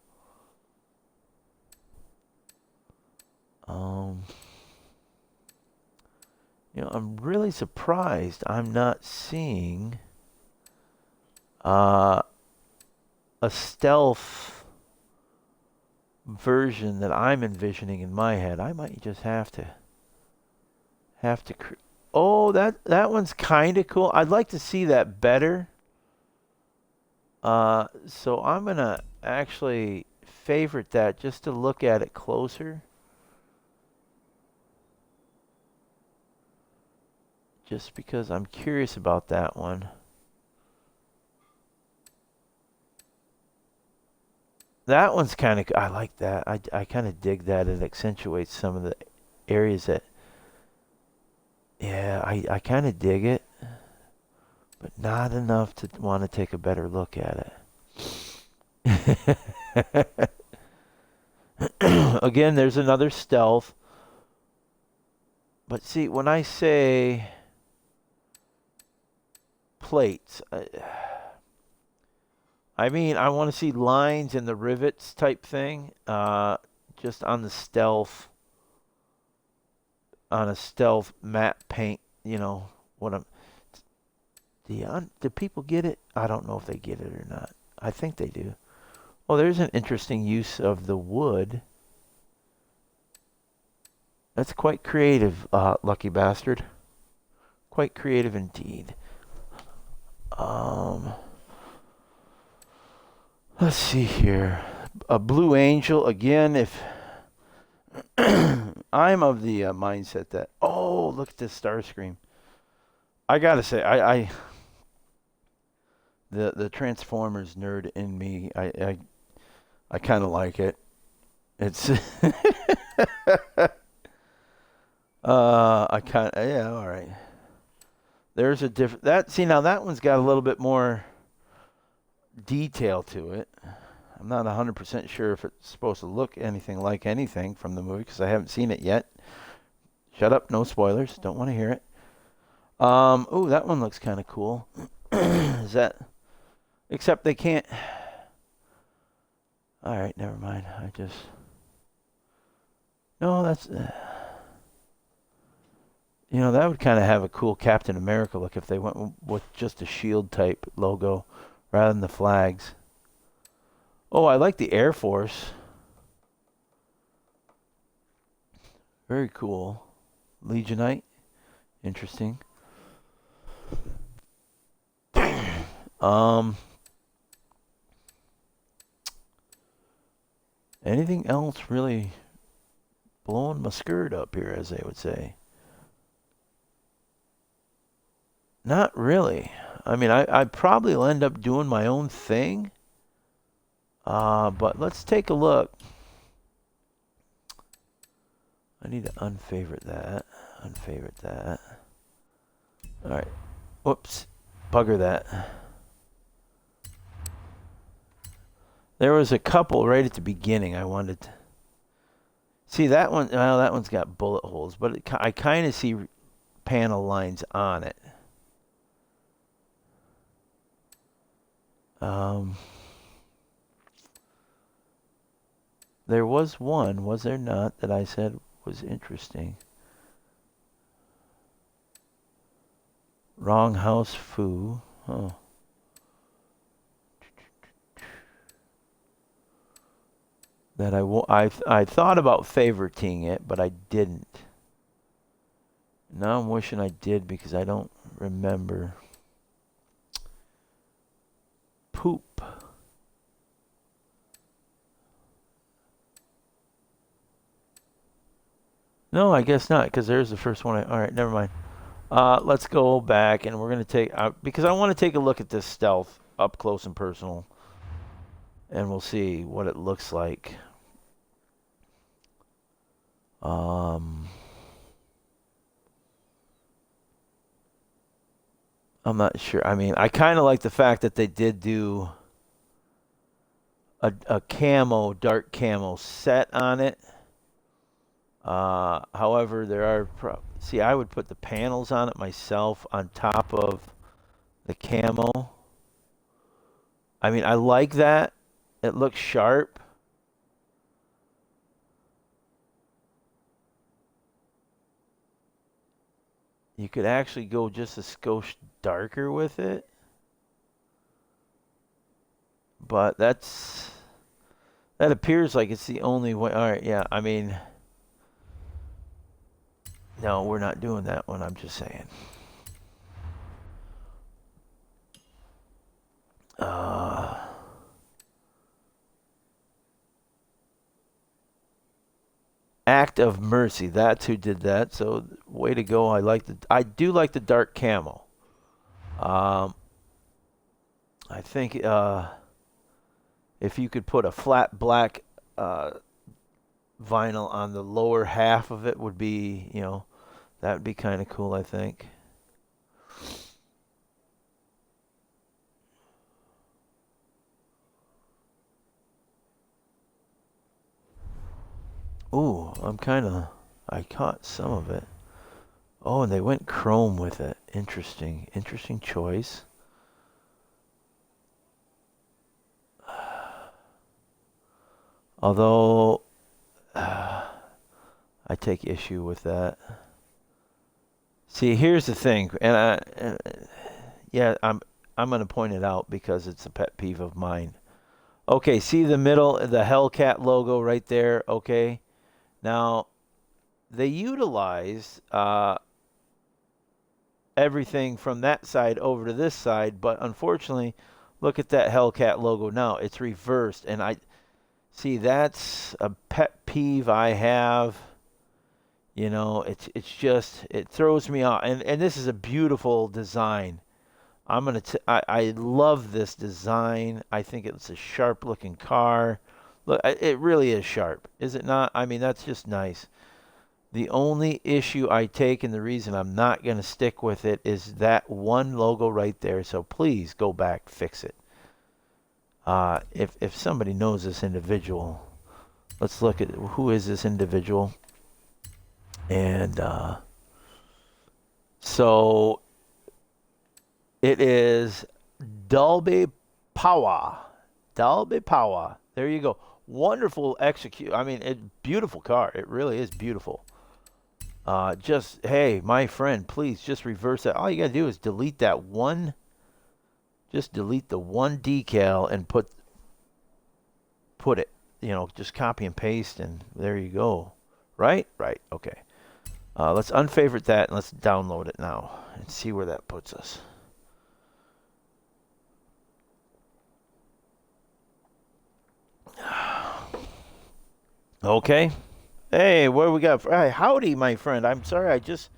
I'm really surprised I'm not seeing a stealth version that I'm envisioning in my head. I might just have to oh, that one's kind of cool. I'd like to see that better. So I'm gonna actually favorite that just to look at it closer. Just because I'm curious about that one. That one's kind of, I like that. I kind of dig that. It accentuates some of the areas that, yeah, I kind of dig it, but not enough to want to take a better look at it. Again, there's another stealth. But see, when I say plates, I mean, I want to see lines in the rivets type thing, just on the stealth, on a stealth matte paint, what I'm, do people get it? I don't know if they get it or not. I think they do. Oh, there's an interesting use of the wood. That's quite creative, lucky bastard. Quite creative indeed. Let's see here. A Blue Angel, again, if I'm of the mindset that, oh, look at this Starscream. I gotta say, the Transformers nerd in me, I kind of like it. It's I kind of, yeah, all right. There's a different now that one's got a little bit more detail to it. I'm not 100% sure if it's supposed to look anything like anything from the movie because I haven't seen it yet. Shut up, no spoilers. Don't want to hear it. Oh, that one looks kind of cool. Is that? Except they can't. All right, never mind. No, that's. That would kind of have a cool Captain America look if they went with just a shield type logo rather than the flags. Oh, I like the Air Force. Very cool. Legionite. Interesting. Anything else really blowing my skirt up here, as they would say? Not really. I mean, I probably will end up doing my own thing. But let's take a look. I need to unfavorite that. Unfavorite that. All right. Whoops. Bugger that. There was a couple right at the beginning I wanted to see. That one, well, that one's got bullet holes, but I kind of see panel lines on it. There was one, was there not, that I said was interesting. Wrong House Foo. Oh. That I thought about favoriting it, but I didn't. Now I'm wishing I did because I don't remember. Poop. No, I guess not, because there's the first one. All right, never mind. Let's go back, and we're going to take... because I want to take a look at this stealth up close and personal, and we'll see what it looks like. I'm not sure. I mean, I kind of like the fact that they did do a camo, dark camo set on it. However, there are... see, I would put the panels on it myself on top of the camo. I mean, I like that. It looks sharp. You could actually go just a skosh darker with it. But that appears like it's the only way. All right, yeah, I mean... no, we're not doing that one, I'm just saying. Act of Mercy, that's who did that. So way to go. I do like the dark camo. I think if you could put a flat black vinyl on the lower half of it would be, that would be kind of cool, I think. Ooh, I caught some of it. Oh, and they went chrome with it. Interesting choice. Although, I take issue with that. See, here's the thing, and yeah, I'm going to point it out because it's a pet peeve of mine. Okay, see the middle, the Hellcat logo right there, okay? Now, they utilize everything from that side over to this side, but unfortunately, look at that Hellcat logo now. It's reversed, and see, that's a pet peeve I have. It's just, it throws me off. And this is a beautiful design. I love this design. I think it's a sharp looking car. Look, it really is sharp, is it not? I mean, that's just nice. The only issue I take, and the reason I'm not going to stick with it, is that one logo right there. So please go back, fix it. If somebody knows this individual, let's look at who is this individual. And so it is Dalby Pawa. Dalby Pawa. There you go. Wonderful execute. I mean, beautiful car. It really is beautiful. Hey, my friend, please just reverse that. All you got to do is delete that one. Just delete the one decal and put it, just copy and paste, and there you go. Right? Right. Okay. Let's unfavorite that and let's download it now and see where that puts us. Okay. Hey, what do we got? Hey, howdy, my friend. I'm sorry, I just...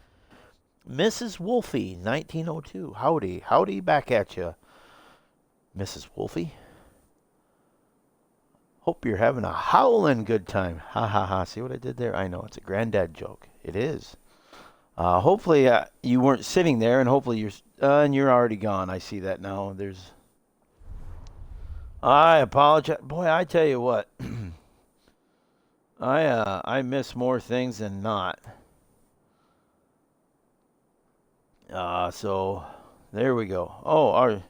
Mrs. Wolfie, 1902. Howdy. Howdy back at you, Mrs. Wolfie. Hope you're having a howling good time. Ha ha ha. See what I did there? I know, it's a granddad joke. It is. Hopefully you weren't sitting there, and hopefully you're already gone. I see that now. I apologize. Boy, I tell you what. I miss more things than not. So there we go. Oh,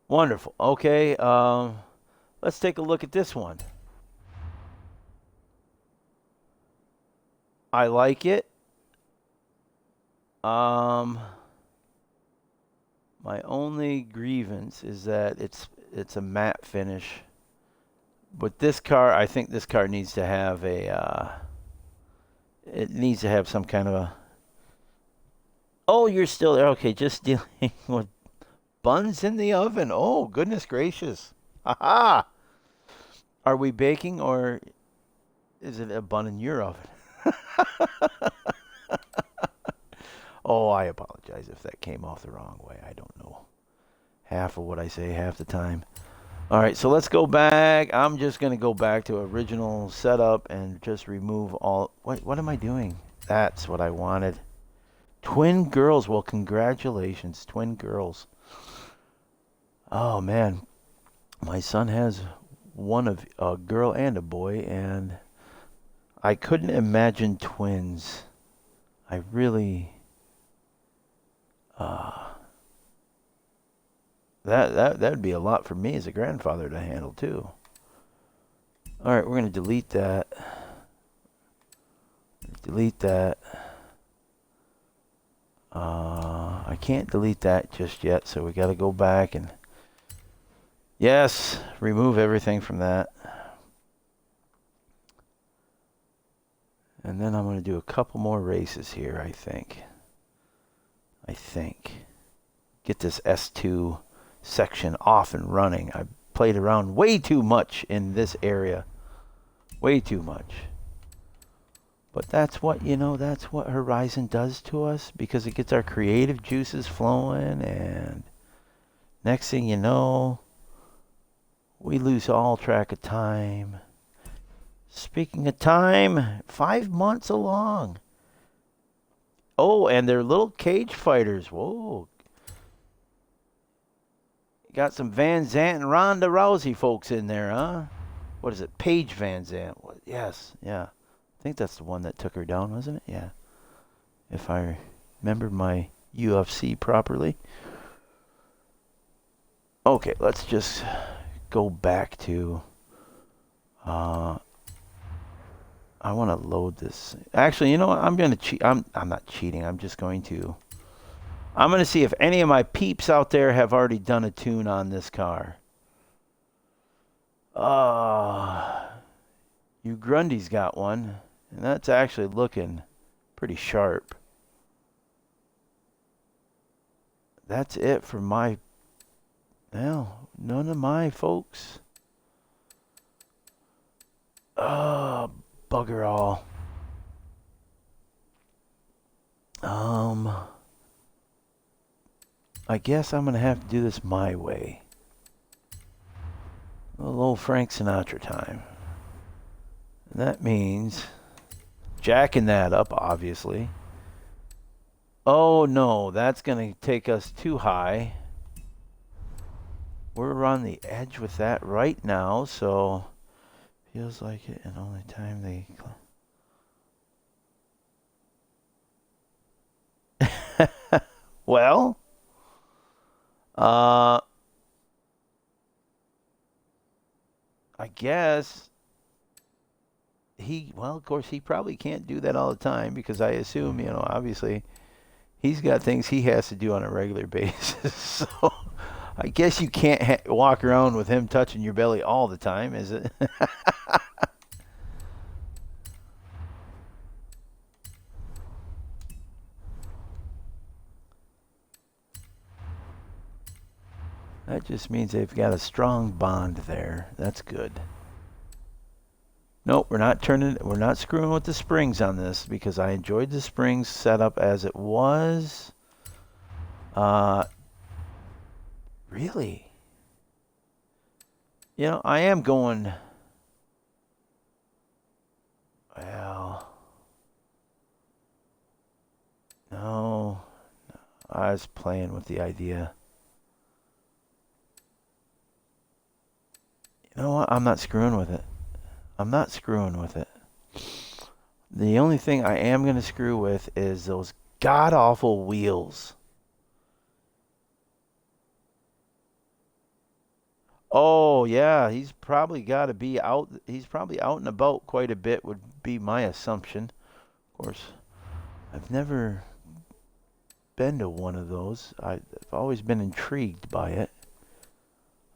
wonderful. Okay, let's take a look at this one. I like it. My only grievance is that it's a matte finish. But this car, I think this car needs to have it needs to have some kind of a... Oh, you're still there. Okay, just dealing with buns in the oven. Oh, goodness gracious. Aha! Are we baking, or is it a bun in your oven? Oh, I apologize if that came off the wrong way. I don't know half of what I say half the time. All right, so let's go back. I'm just going to go back to original setup and just remove all... Wait, what am I doing? That's what I wanted. Twin girls. Well, congratulations, twin girls. Oh, man. My son has one of a girl and a boy, and I couldn't imagine twins. I really... That'd be a lot for me as a grandfather to handle too. All right, we're gonna delete that. Delete that. I can't delete that just yet, so we got to go back and yes, remove everything from that. And then I'm gonna do a couple more races here. I think. Get this S2 section off and running. I played around way too much in this area. Way too much. But that's what, that's what Horizon does to us, because it gets our creative juices flowing, and next thing you know, we lose all track of time. Speaking of time, 5 months along. Oh, and they're little cage fighters. Whoa. Got some Van Zant and Ronda Rousey folks in there, huh? What is it? Paige Van Zant. Yes, yeah. I think that's the one that took her down, wasn't it? Yeah. If I remember my UFC properly. Okay, let's just go back to... I want to load this. Actually, you know what? I'm going to cheat. I'm not cheating. I'm just going to... I'm going to see if any of my peeps out there have already done a tune on this car. You Grundy's got one. And that's actually looking pretty sharp. That's it for my... Well, none of my folks. Oh, bugger all. I guess I'm going to have to do this my way. A little old Frank Sinatra time. And that means jacking that up, obviously. Oh, no, that's going to take us too high. We're on the edge with that right now, so feels like it, and only time they... Well, I guess well, of course, he probably can't do that all the time, because I assume, obviously, he's got things he has to do on a regular basis. So I guess you can't walk around with him touching your belly all the time, is it? That just means they've got a strong bond there. That's good. Nope, we're not screwing with the springs on this, because I enjoyed the springs setup as it was. Really? I am going... Well... No. I was playing with the idea. You know what? I'm not screwing with it. The only thing I am going to screw with is those god-awful wheels. Oh, yeah, he's probably got to be out. He's probably out and about quite a bit, would be my assumption. Of course, I've never been to one of those. I've always been intrigued by it.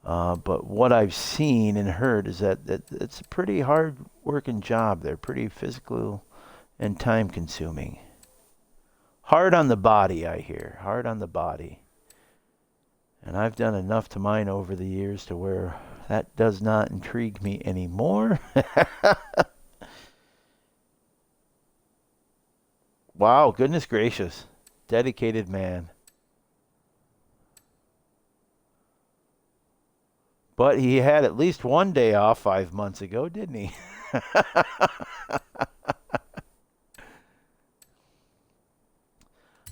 But what I've seen and heard is that it's a pretty hard working job. They're pretty physical and time consuming. Hard on the body, I hear. Hard on the body. And I've done enough to mine over the years to where that does not intrigue me anymore. Wow, goodness gracious. Dedicated man. But he had at least one day off 5 months ago, didn't he?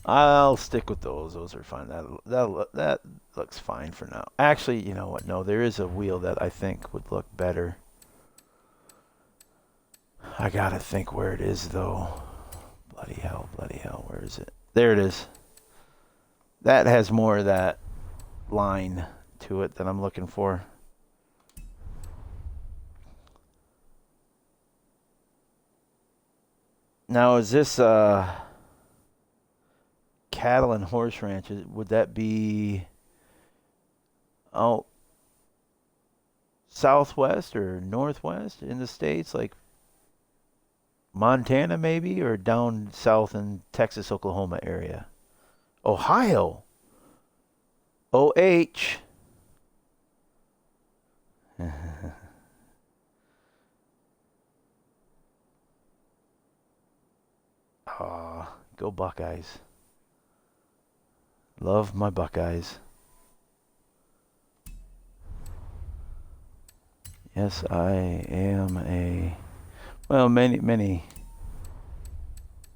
I'll stick with those. Those are fine. That looks fine for now. Actually, you know what? No, there is a wheel that I think would look better. I gotta think where it is, though. Bloody hell, where is it? There it is. That has more of that line to it that I'm looking for. Now, is this cattle and horse ranches? Would that be southwest or northwest in the States? Like Montana maybe, or down south in Texas, Oklahoma area? Ohio. OH. Go Buckeyes. Love my Buckeyes. Yes, I am a... Well, many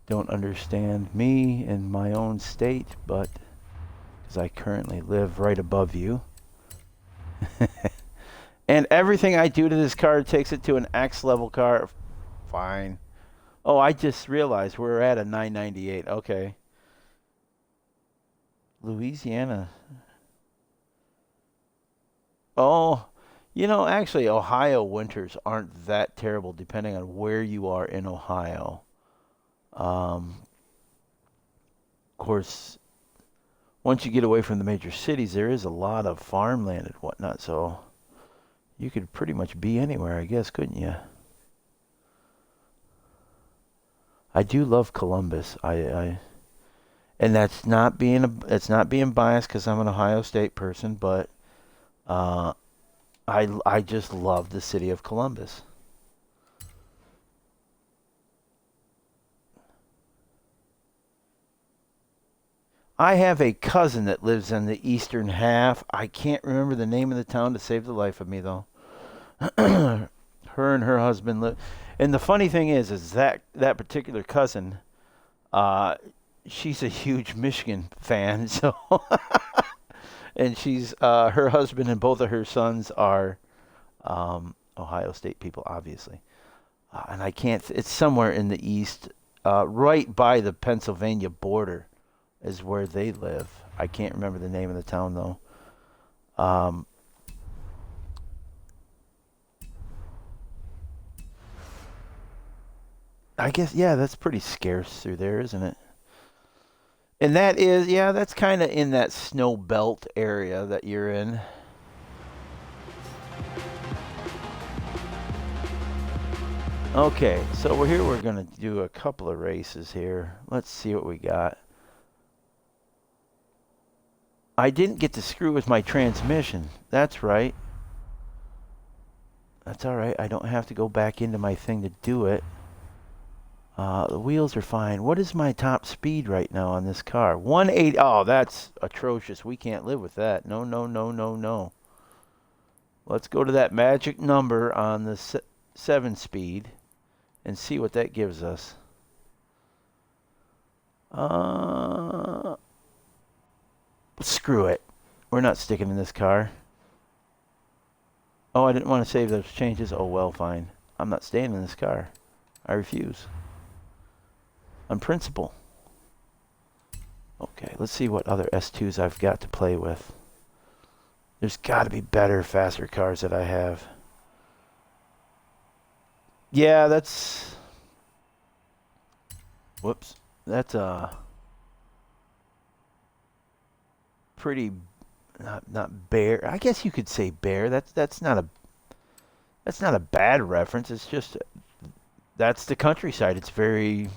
don't understand me in my own state, but because I currently live right above you. And everything I do to this car takes it to an X level car. Fine. Oh, I just realized we're at a 998. Okay. Louisiana. Oh, you know, actually, Ohio winters aren't that terrible depending on where you are in Ohio. Of course, once you get away from the major cities, there is a lot of farmland and whatnot, so you could pretty much be anywhere, I guess, couldn't you? I do love Columbus. And that's not being biased because I'm an Ohio State person, but I just love the city of Columbus. I have a cousin that lives in the eastern half. I can't remember the name of the town to save the life of me, though. Her and her husband live. And the funny thing is that particular cousin, she's a huge Michigan fan, so and she's her husband and both of her sons are Ohio State people, obviously. And I can't. It's somewhere in the east, right by the Pennsylvania border, is where they live. I can't remember the name of the town though. I guess, yeah, that's pretty scarce through there, isn't it? And that is, yeah, that's kind of in that snow belt area that you're in. Okay, so we're going to do a couple of races here. Let's see what we got. I didn't get to screw with my transmission. That's right. That's all right. I don't have to go back into my thing to do it. The wheels are fine. What is my top speed right now on this car? 180. Oh, that's atrocious. We can't live with that. No, no, no, no, no. Let's go to that magic number on the 7-speed and see what that gives us. Screw it. We're not sticking in this car. Oh, I didn't want to save those changes. Oh, well, fine. I'm not staying in this car. I refuse. On principle. Okay, let's see what other S2s I've got to play with. There's got to be better, faster cars that I have. Yeah, that's... Whoops. That's pretty... Not bare. I guess you could say bare. That's not a bad reference. It's just... That's the countryside. It's very...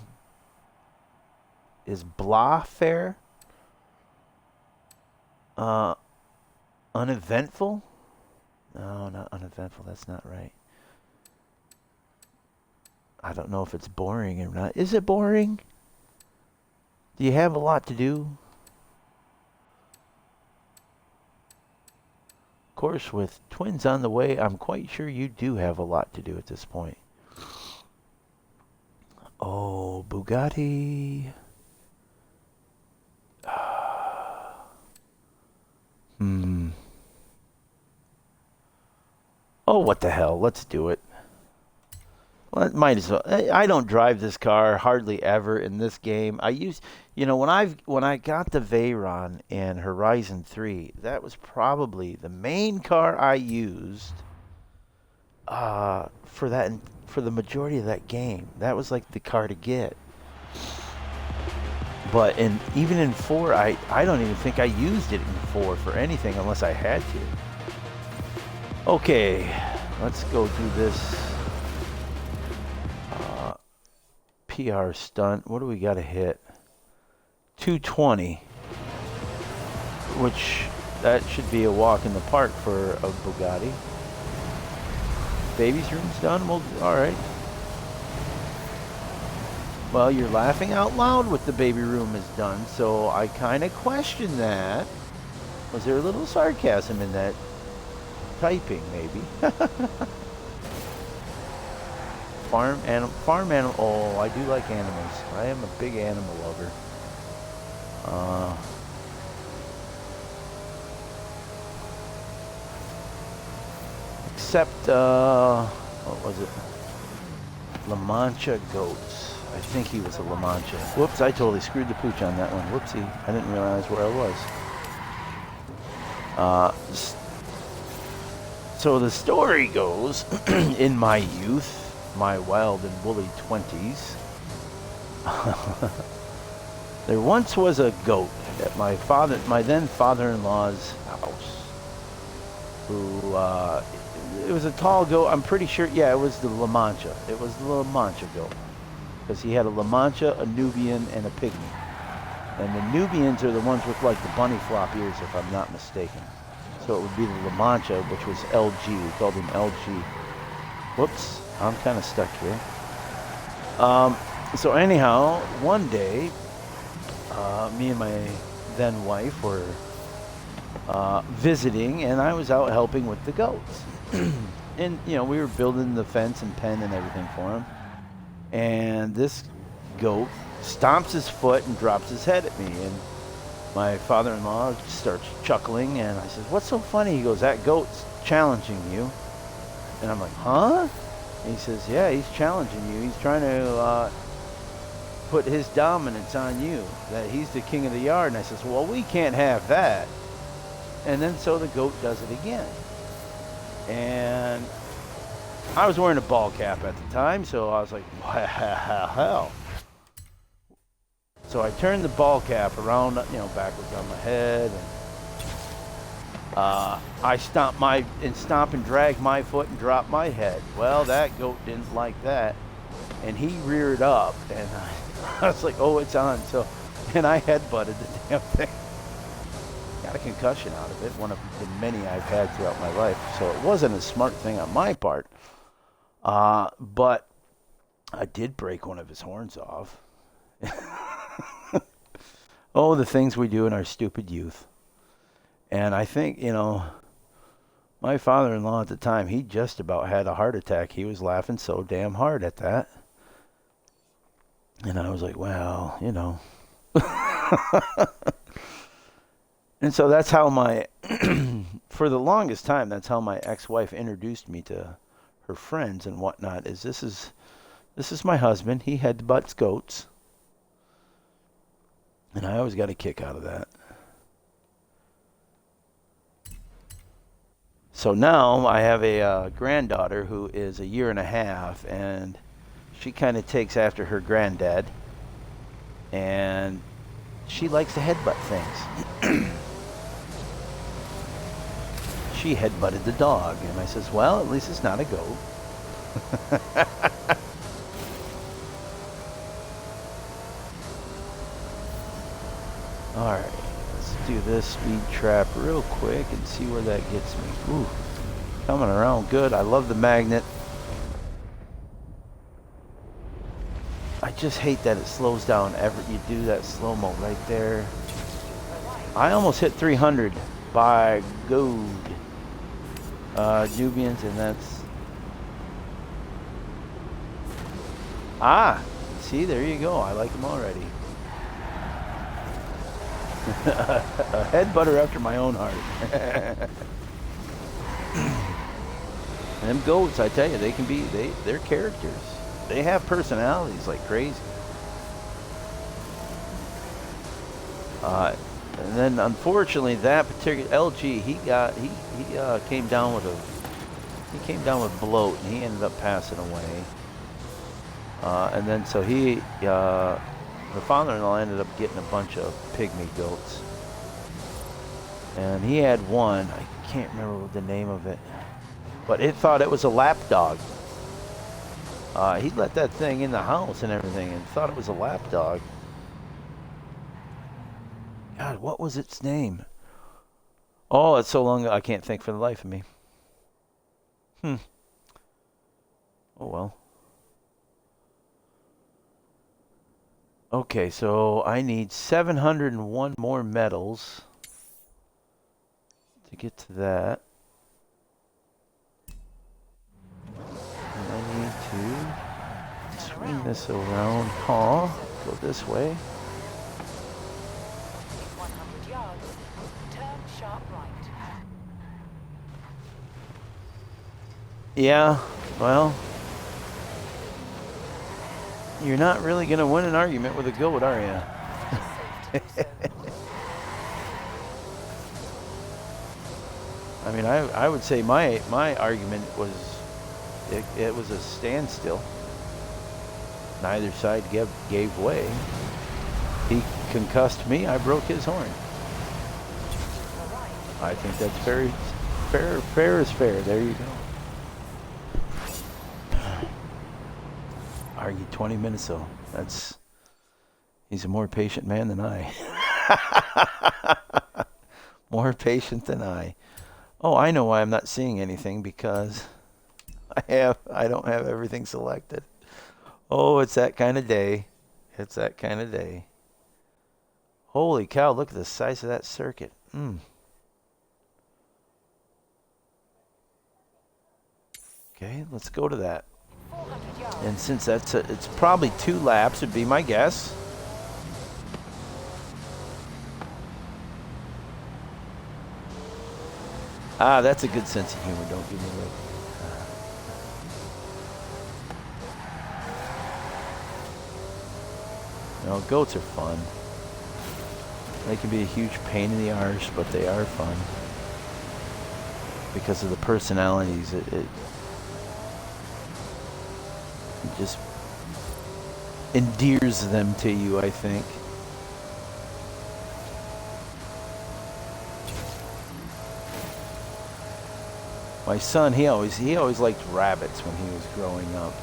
Is blah fair? Uneventful? No, not uneventful. That's not right. I don't know if it's boring or not. Is it boring? Do you have a lot to do? Of course, with twins on the way, I'm quite sure you do have a lot to do at this point. Oh, Bugatti. Oh, what the hell? Let's do it. Well, it might as well. I don't drive this car hardly ever in this game. I use, you know, when I got the Veyron in Horizon 3, that was probably the main car I used for the majority of that game. That was like the car to get. But even in 4, I don't even think I used it in 4 for anything unless I had to. Okay, let's go do this PR stunt. What do we got to hit? 220, which that should be a walk in the park for a Bugatti. Baby's room's done. Well, all right. Well, you're laughing out loud with the baby room is done, so I kind of question that. Was there a little sarcasm in that typing, maybe? Farm animal. Oh, I do like animals. I am a big animal lover. Except, what was it? La Mancha goats. I think he was a La Mancha. Whoops, I totally screwed the pooch on that one. Whoopsie, I didn't realize where I was. So the story goes, in my youth, my wild and woolly 20s, there once was a goat at my then father-in-law's house, who, it was a tall goat. I'm pretty sure, yeah, it was the La Mancha. It was the La Mancha goat. Because he had a La Mancha, a Nubian, and a Pygmy. And the Nubians are the ones with like the bunny flop ears, if I'm not mistaken. So it would be the La Mancha, which was LG. We called him LG. Whoops, I'm kind of stuck here. So anyhow, one day, me and my then wife were visiting, and I was out helping with the goats. And, you know, we were building the fence and pen and everything for him. And this goat stomps his foot and drops his head at me. And my father-in-law starts chuckling, and I said, "What's so funny?" He goes, "That goat's challenging you." And I'm like, "Huh?" And he says, "Yeah, he's challenging you. He's trying to put his dominance on you, that he's the king of the yard." And I says, "Well, we can't have that." And then so the goat does it again. And I was wearing a ball cap at the time, so I was like, "Hell." So I turned the ball cap around, you know, backwards on my head, and I stomp and drag my foot and drop my head. Well, that goat didn't like that, and he reared up, and I was like, "Oh, it's on." So, and I headbutted the damn thing. Got a concussion out of it, one of the many I've had throughout my life. So it wasn't a smart thing on my part, but I did break one of his horns off. Oh, the things we do in our stupid youth. And I think, you know, my father-in-law at the time, he just about had a heart attack. He was laughing so damn hard at that. And I was like, well, you know. And so that's how for the longest time, that's how my ex-wife introduced me to her friends and whatnot, is this is my husband. He headbutts goats. And I always got a kick out of that. So now I have a granddaughter who is a year and a half, and she kind of takes after her granddad. And she likes to headbutt things. She headbutted the dog, and I says, "Well, at least it's not a goat." All right, let's do this speed trap real quick and see where that gets me. Ooh, coming around good. I love the magnet. I I just hate that it slows down ever. You do that slow-mo right there. I almost hit 300 by good. Nubians, and that's... Ah! See, there you go. I like them already. A headbutter after my own heart. Them goats, I tell you, they can be, they're characters. They have personalities like crazy. And then unfortunately that particular LG, he came down with bloat, and he ended up passing away. And then so the father-in-law ended up getting a bunch of pygmy goats. And he had one, I can't remember the name of it, but it thought it was a lap dog. He let that thing in the house and everything and thought it was a lap dog. God, what was its name? Oh, it's so long I can't think for the life of me. Oh well. Okay, so I need 701 more medals to get to that. And I need to swing this around. Huh? Go this way. 100 yards. Turn sharp right. Yeah, well, you're not really going to win an argument with a goat, are you? I mean, I would say my argument was it was a standstill. Neither side gave way. He concussed me, I broke his horn. I think that's fair is fair. There you go. Argued 20 minutes though. He's a more patient man than I. More patient than I. Oh, I know why I'm not seeing anything, because I don't have everything selected. Oh, it's that kind of day. It's that kind of day. Holy cow, look at the size of that circuit. Okay, let's go to that. And since it's probably 2 laps would be my guess. Ah, that's a good sense of humor, don't give me away. No, goats are fun. They can be a huge pain in the arse, but they are fun. Because of the personalities, it just endears them to you, I think. My son, he always liked rabbits when he was growing up.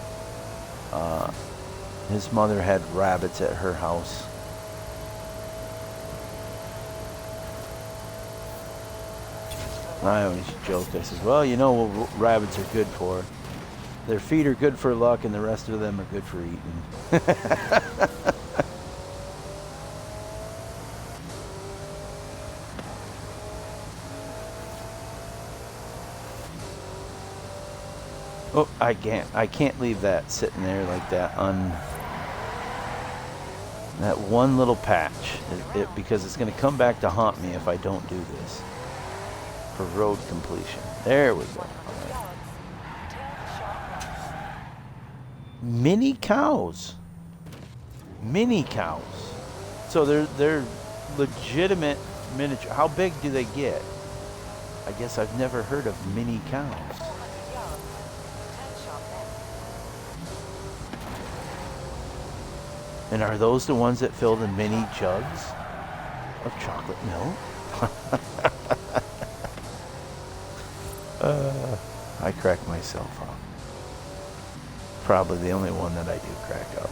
His mother had rabbits at her house. I always joked, I said, well, you know what rabbits are good for. Their feet are good for luck, and the rest of them are good for eating. Oh, I can't leave that sitting there like that that one little patch, because it's going to come back to haunt me if I don't do this for road completion. There we go. Mini cows. Mini cows. So they're legitimate miniature. How big do they get? I guess I've never heard of mini cows. And are those the ones that fill the mini jugs of chocolate milk? I crack myself up. Probably the only one that I do crack up.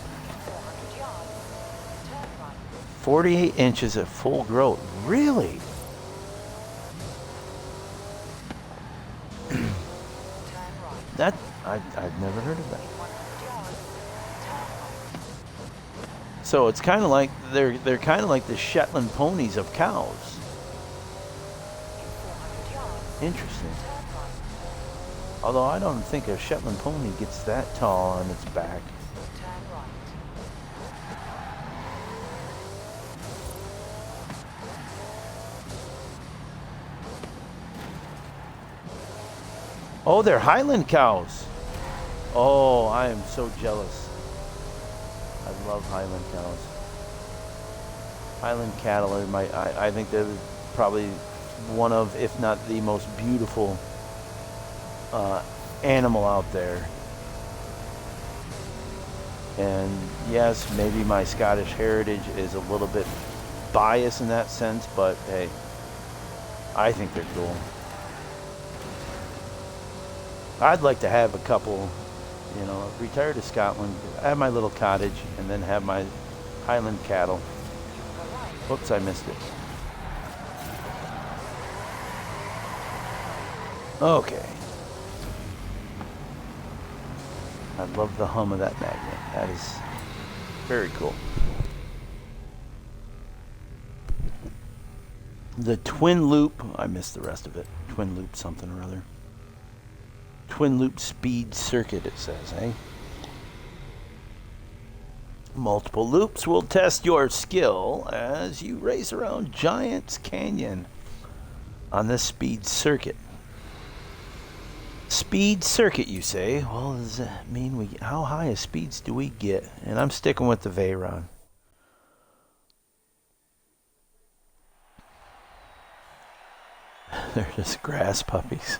48 inches at full growth. Really? That I've never heard of that. So it's kind of like they're kind of like the Shetland ponies of cows. In 400 yards, Interesting. turn right. Although I don't think a Shetland pony gets that tall on its back. Turn right. Oh, they're Highland cows. Oh, I am so jealous. I love Highland cows. Highland cattle are I think they're probably one of, if not the most beautiful animal out there. And yes, maybe my Scottish heritage is a little bit biased in that sense, but hey, I think they're cool. I'd like to have a couple, you know, retire to Scotland, have my little cottage, and then have my Highland cattle. Oops, I missed it. Okay. I love the hum of that magnet. That is very cool. The twin loop, I missed the rest of it. Twin loop something or other. Twin loop speed circuit, it says, eh? Multiple loops will test your skill as you race around Giants Canyon on this speed circuit. Speed circuit, you say? Well, does that mean how high of speeds do we get? And I'm sticking with the Veyron. They're just grass puppies.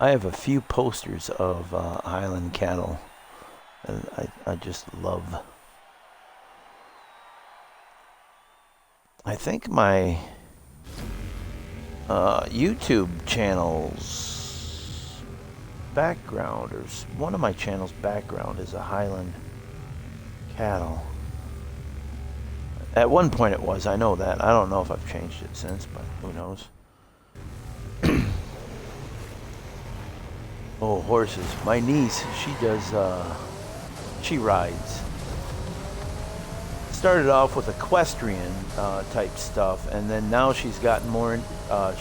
I have a few posters of Highland cattle that I just love. I think my YouTube channel's background, or one of my channel's background, is a Highland cattle. At one point it was, I know that. I don't know if I've changed it since, but who knows. Oh, horses. My niece, she rides. Started off with equestrian type stuff, and then now she's gotten more,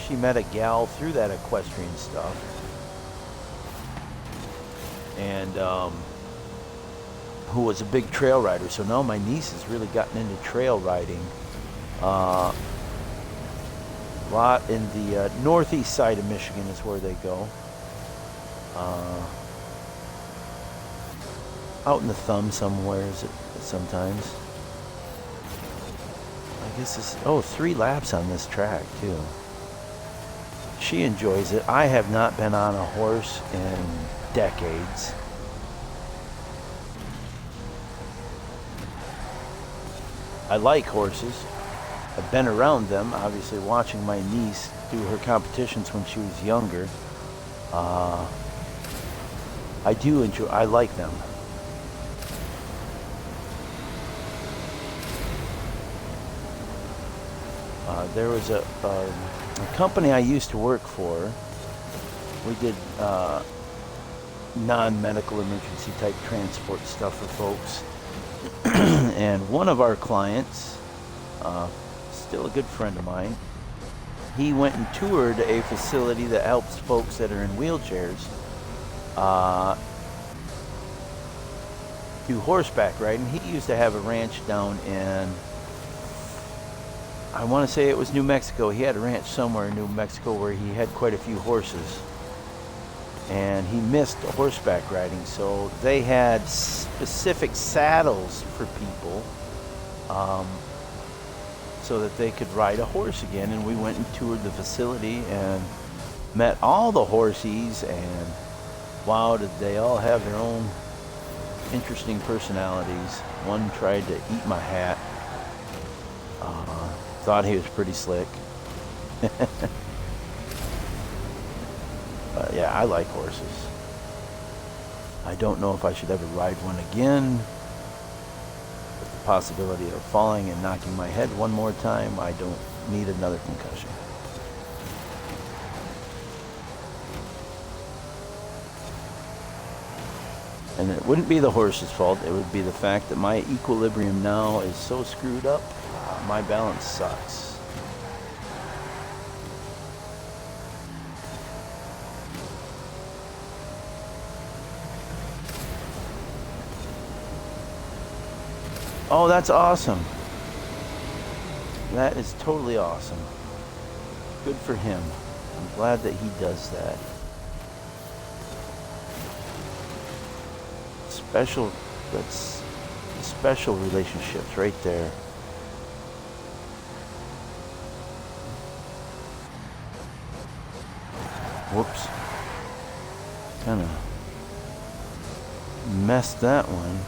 she met a gal through that equestrian stuff. And, who was a big trail rider. So now my niece has really gotten into trail riding. A lot in the northeast side of Michigan is where they go. Out in the thumb somewhere sometimes. I guess it's 3 laps on this track too. She enjoys it. I have not been on a horse in decades. I like horses. I've been around them, obviously watching my niece do her competitions when she was younger. I like them. There was a company I used to work for. We did non-medical emergency type transport stuff for folks. And one of our clients, still a good friend of mine, he went and toured a facility that helps folks that are in wheelchairs do horseback riding. He used to have a ranch down in, I want to say it was New Mexico. He had a ranch somewhere in New Mexico where he had quite a few horses. And he missed horseback riding, so they had specific saddles for people so that they could ride a horse again. And we went and toured the facility and met all the horsies, and wow, did they all have their own interesting personalities. One tried to eat my hat. Thought he was pretty slick. But yeah, I like horses. I don't know if I should ever ride one again. With the possibility of falling and knocking my head one more time, I don't need another concussion. And it wouldn't be the horse's fault. It would be the fact that my equilibrium now is so screwed up. My balance sucks. Oh, that's awesome. That is totally awesome. Good for him. I'm glad that he does that. That's special relationships right there. Whoops. Kind of messed that one.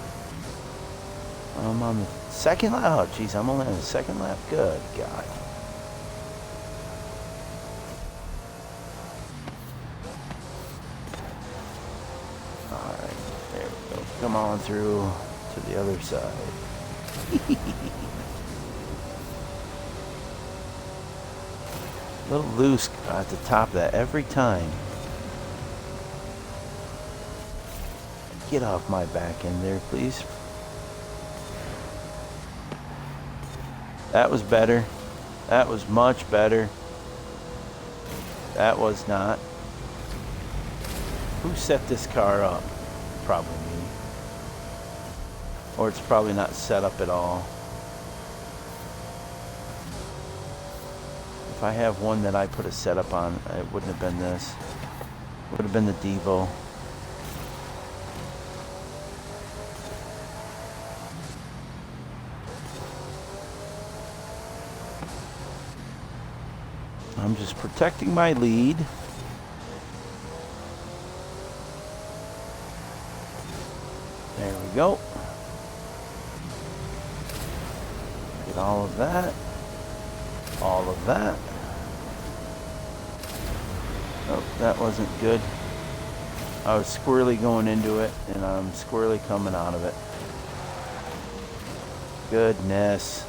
I'm on the second lap. Oh, geez, I'm only on the second lap. Good God. Alright, there we go. Come on through to the other side. A little loose at the top of that every time. Get off my back end there, please. That was better. That was much better. That was not. Who set this car up? Probably me. Or it's probably not set up at all. If I have one that I put a setup on, it wouldn't have been this. It would have been the Devo. I'm just protecting my lead. There we go. Get all of that. All of that. Oh, that wasn't good. I was squirrely going into it, and I'm squirrely coming out of it. Goodness.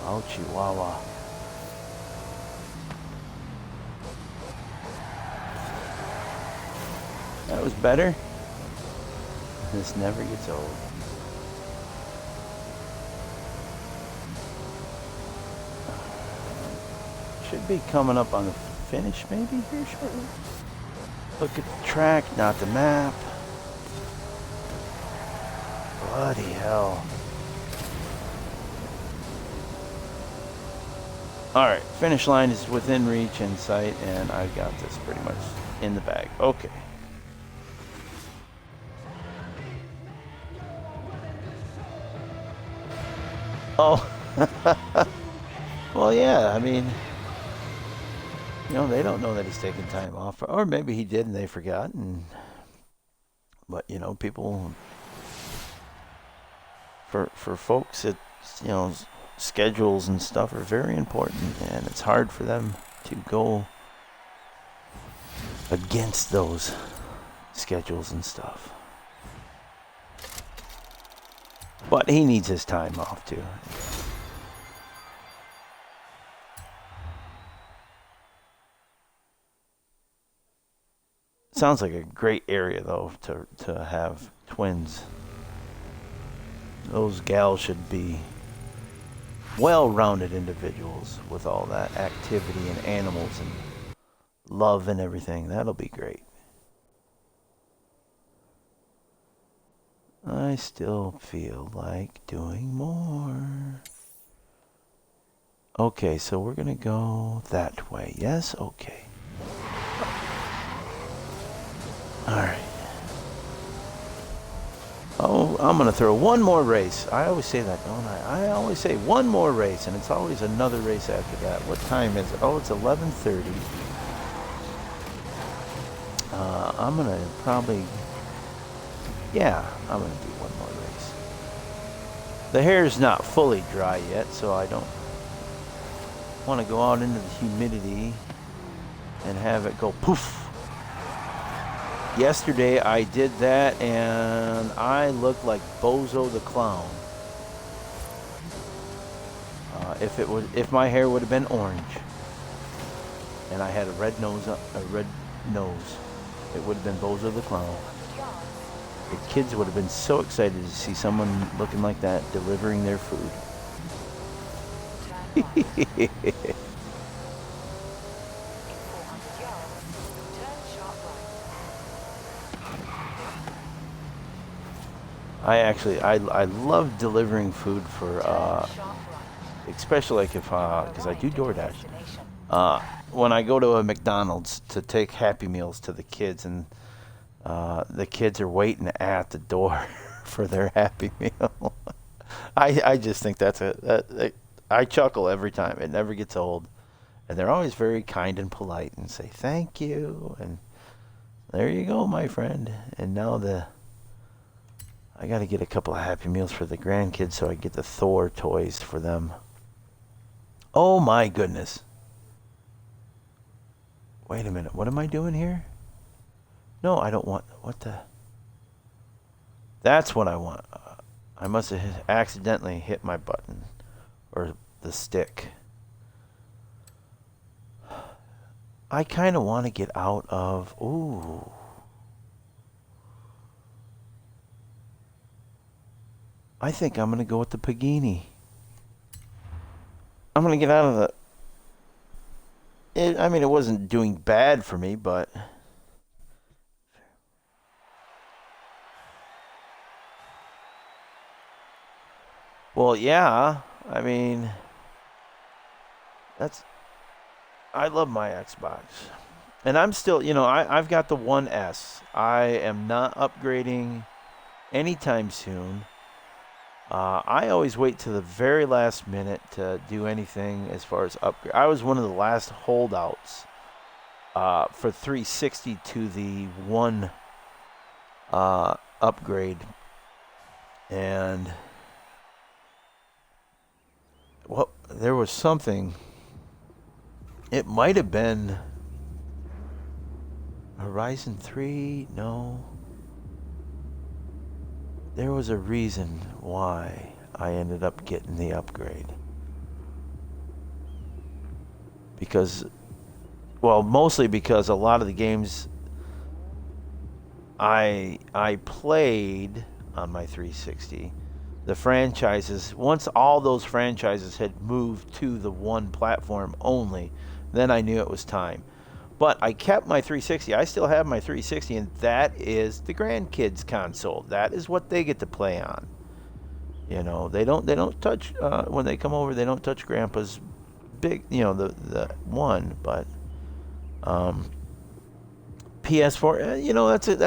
Oh, Chihuahua. That was better. This never gets old. Should be coming up on the finish maybe here shortly. Look at the track, not the map. Bloody hell. Alright, finish line is within reach and sight, and I got this pretty much in the bag. Okay. Oh. Well, yeah, I mean, you know, they don't know that he's taking time off. Or maybe he did and they forgot. But, you know, people, for folks, it's, you know, schedules and stuff are very important, and it's hard for them to go against those schedules and stuff. But he needs his time off too. Sounds like a great area though to have twins. Those gals should be well-rounded individuals with all that activity and animals and love and everything. That'll be great. I still feel like doing more. Okay, so we're gonna go that way. Yes? Okay. Alright. Oh, I'm going to throw one more race. I always say that, don't I? I always say one more race, and it's always another race after that. What time is it? Oh, it's 11:30. I'm going to probably... Yeah, I'm going to do one more race. The hair's not fully dry yet, so I don't want to go out into the humidity and have it go poof. Yesterday I did that and I looked like Bozo the Clown. If my hair would have been orange and I had a red nose, a red nose. It would have been Bozo the Clown. The kids would have been so excited to see someone looking like that delivering their food. I love delivering food for, especially like if, because I do DoorDash. When I go to a McDonald's to take Happy Meals to the kids, and the kids are waiting at the door for their Happy Meal. I just think I chuckle every time. It never gets old. And they're always very kind and polite and say, thank you. And there you go, my friend. And now I got to get a couple of Happy Meals for the grandkids so I get the Thor toys for them. Oh, my goodness. Wait a minute. What am I doing here? No, I don't want... What the... That's what I want. I must have accidentally hit my button. Or the stick. I kind of want to get out of... Ooh. I think I'm going to go with the Pagini. I'm going to get out of the... I mean, it wasn't doing bad for me, but... Well, yeah. I mean... I love my Xbox. And I'm still, I've got the One S. I am not upgrading anytime soon. I always wait to the very last minute to do anything as far as upgrade. I was one of the last holdouts for 360 to the One upgrade. And well, there was something. It might have been Horizon 3. No. There was a reason why I ended up getting the upgrade. Because, well, mostly because a lot of the games I played on my 360, the franchises, once all those franchises had moved to the one platform only, then I knew it was time. But I kept my 360. I still have my 360, and that is the grandkids' console. That is what they get to play on. They don't touch when they come over. They don't touch Grandpa's big, the one. But PS4,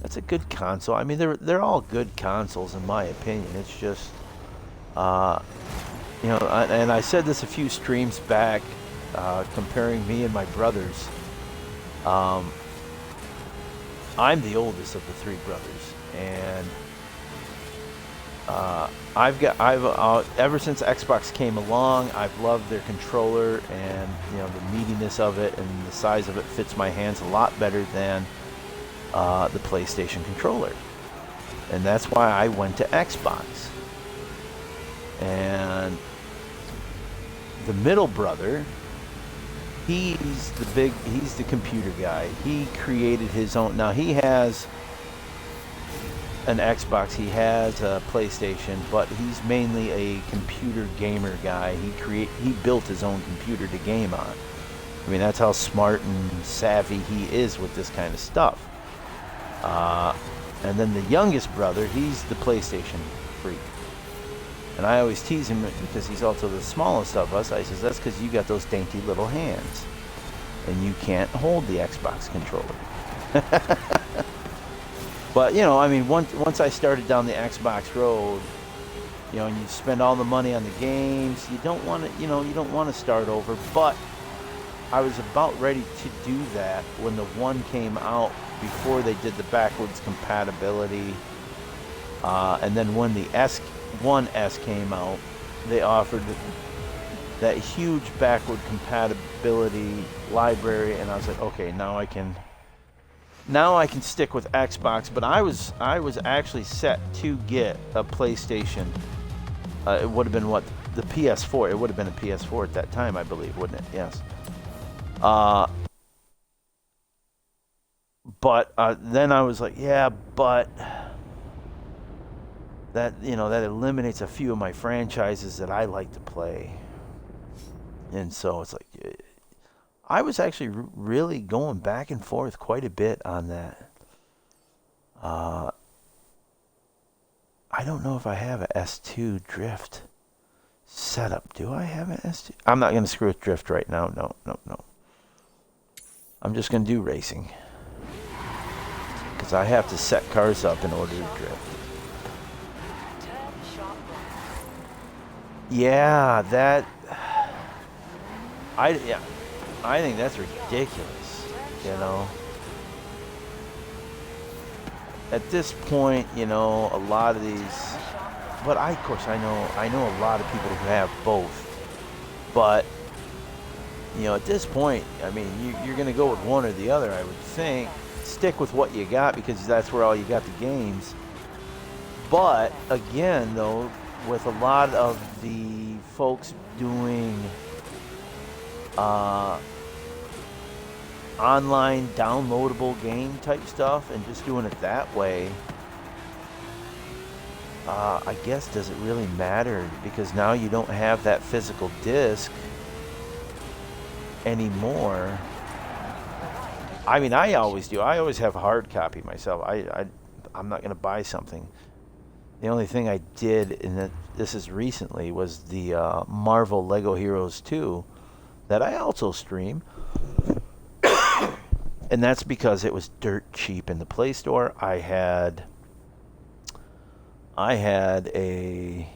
that's a good console. I mean, they're all good consoles in my opinion. It's just, and I said this a few streams back. Comparing me and my brothers, I'm the oldest of the three brothers, and I've ever since Xbox came along, I've loved their controller, and the meatiness of it and the size of it fits my hands a lot better than the PlayStation controller, and that's why I went to Xbox. And the middle brother, he's the computer guy. He created his own. Now he has an Xbox, he has a PlayStation, but he's mainly a computer gamer guy. He built his own computer to game on. I mean, that's how smart and savvy he is with this kind of stuff. And then the youngest brother, he's the PlayStation freak. And I always tease him because he's also the smallest of us. I says, that's because you got those dainty little hands. And you can't hold the Xbox controller. But, I mean, once I started down the Xbox road, and you spend all the money on the games, you don't want to, you don't want to start over. But I was about ready to do that when the One came out, before they did the backwards compatibility. And then when the One S came out, they offered that huge backward compatibility library, and I was like, okay, now I can stick with Xbox. But I was actually set to get a PlayStation. It would have been the PS4. It would have been a PS4 at that time, I believe, wouldn't it? Yes. But then I was like, yeah, but that, you know, that eliminates a few of my franchises that I like to play. And so it's like, I was actually really going back and forth quite a bit on that. I don't know if I have a S2 drift setup. Do I have an S2? I'm not going to screw with drift right now. No, no, no. I'm just going to do racing. Because I have to set cars up in order to drift. Yeah, that... I think that's ridiculous, you know. At this point, you know, a lot of these... But of course, I know a lot of people who have both. But, you know, at this point, I mean, you're going to go with one or the other, I would think. Stick with what you got because that's where all you got the games. But, again, though, with a lot of the folks doing online downloadable game type stuff and just doing it that way, I guess, does it really matter? Because now you don't have that physical disc anymore. I mean, I always do. I always have a hard copy myself. I'm not going to buy something. The only thing I did, and this is recently, was the Marvel Lego Heroes 2 that I also stream. And that's because it was dirt cheap in the Play Store. I had a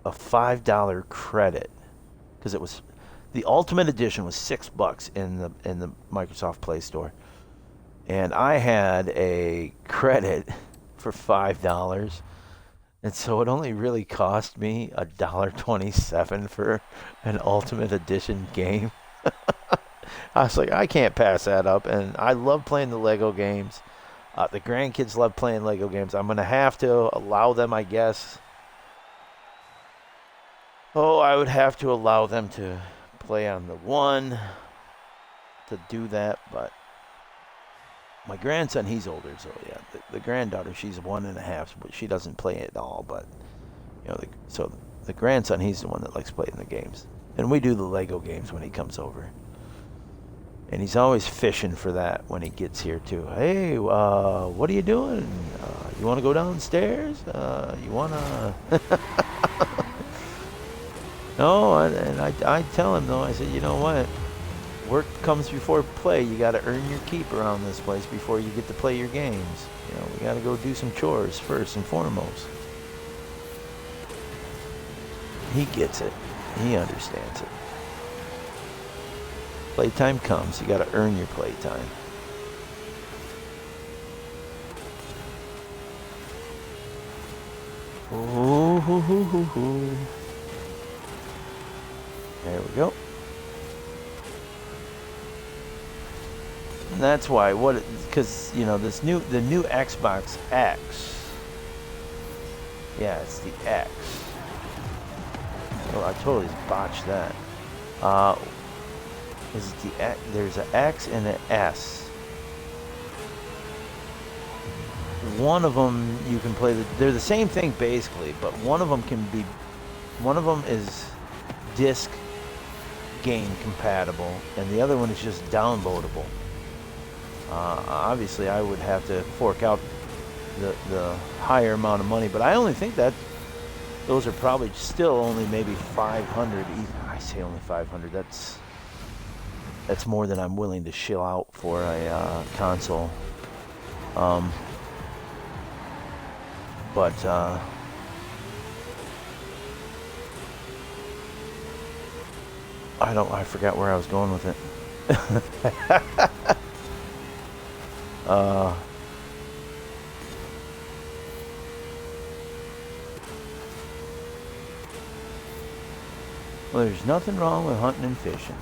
$5 credit because it was the Ultimate Edition was $6 in the Microsoft Play Store, and I had a credit for $5. And so it only really cost me $1.27 for an Ultimate Edition game. I was like, I can't pass that up. And I love playing the Lego games. The grandkids love playing Lego games. I'm going to have to allow them, I guess. Oh, I would have to allow them to play on the one to do that. But my grandson, he's older, so yeah. The granddaughter, she's 1.5, but she doesn't play at all. But you know, so the grandson, he's the one that likes playing the games, and we do the Lego games when he comes over. And he's always fishing for that when he gets here too. Hey, what are you doing? You want to go downstairs? You want to? No, and I tell him though. I said, you know what? Work comes before play. You got to earn your keep around this place before you get to play your games. You know, we got to go do some chores first and foremost. He gets it. He understands it. Playtime comes. You got to earn your playtime. Ooh, hoo, hoo, hoo, hoo. There we go. And that's why because you know the new Xbox X. Yeah, it's the X. Oh, I totally botched that. Is it the X? There's an X and an S. One of them you can play they're the same thing basically, but one of them is disc game compatible, and the other one is just downloadable. Obviously, I would have to fork out the higher amount of money, but I only think that those are probably still only maybe 500. I say only 500. That's more than I'm willing to shell out for a console. But I forgot where I was going with it. Well, there's nothing wrong with hunting and fishing.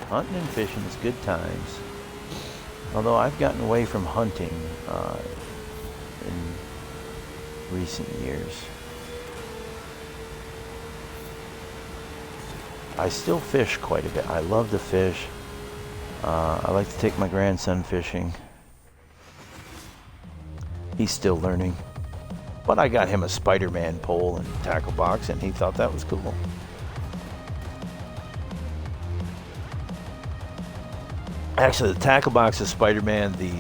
Hunting and fishing is good times. Although I've gotten away from hunting in recent years. I still fish quite a bit. I love to fish. I like to take my grandson fishing. He's still learning. But I got him a Spider-Man pole and tackle box, and he thought that was cool. Actually, the tackle box is Spider-Man. The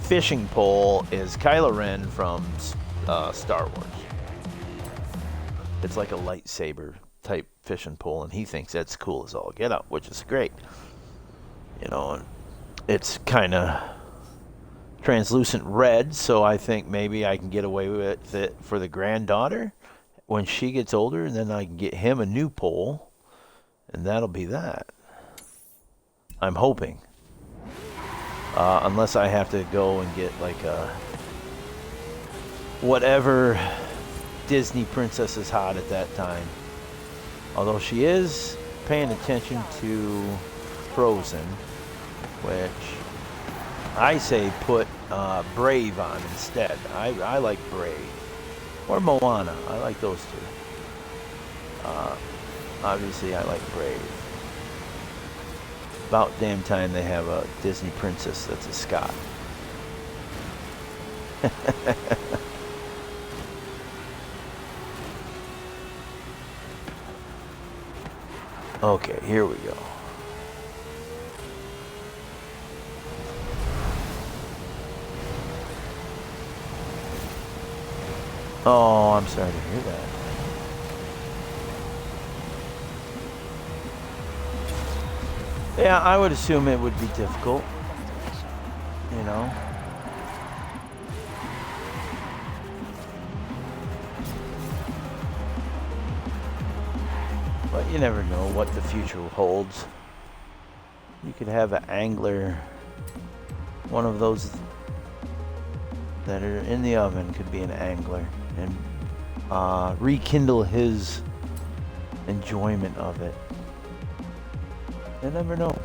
fishing pole is Kylo Ren from Star Wars. It's like a lightsaber type fishing pole, and he thinks that's cool as all get up, which is great. You know, and it's kind of translucent red, so I think maybe I can get away with it for the granddaughter when she gets older, and then I can get him a new pole, and that'll be that. I'm hoping. Unless I have to go and get like a whatever Disney princess is hot at that time. Although she is paying attention to Frozen, which I say put Brave on instead. I like Brave. Or Moana. I like those two. Obviously, I like Brave. About damn time they have a Disney princess that's a Scot. Okay, here we go. Oh, I'm sorry to hear that. Yeah, I would assume it would be difficult. You know. But you never know what the future holds. You could have an angler, one of those that are in the oven could be an angler, and rekindle his enjoyment of it. You never know.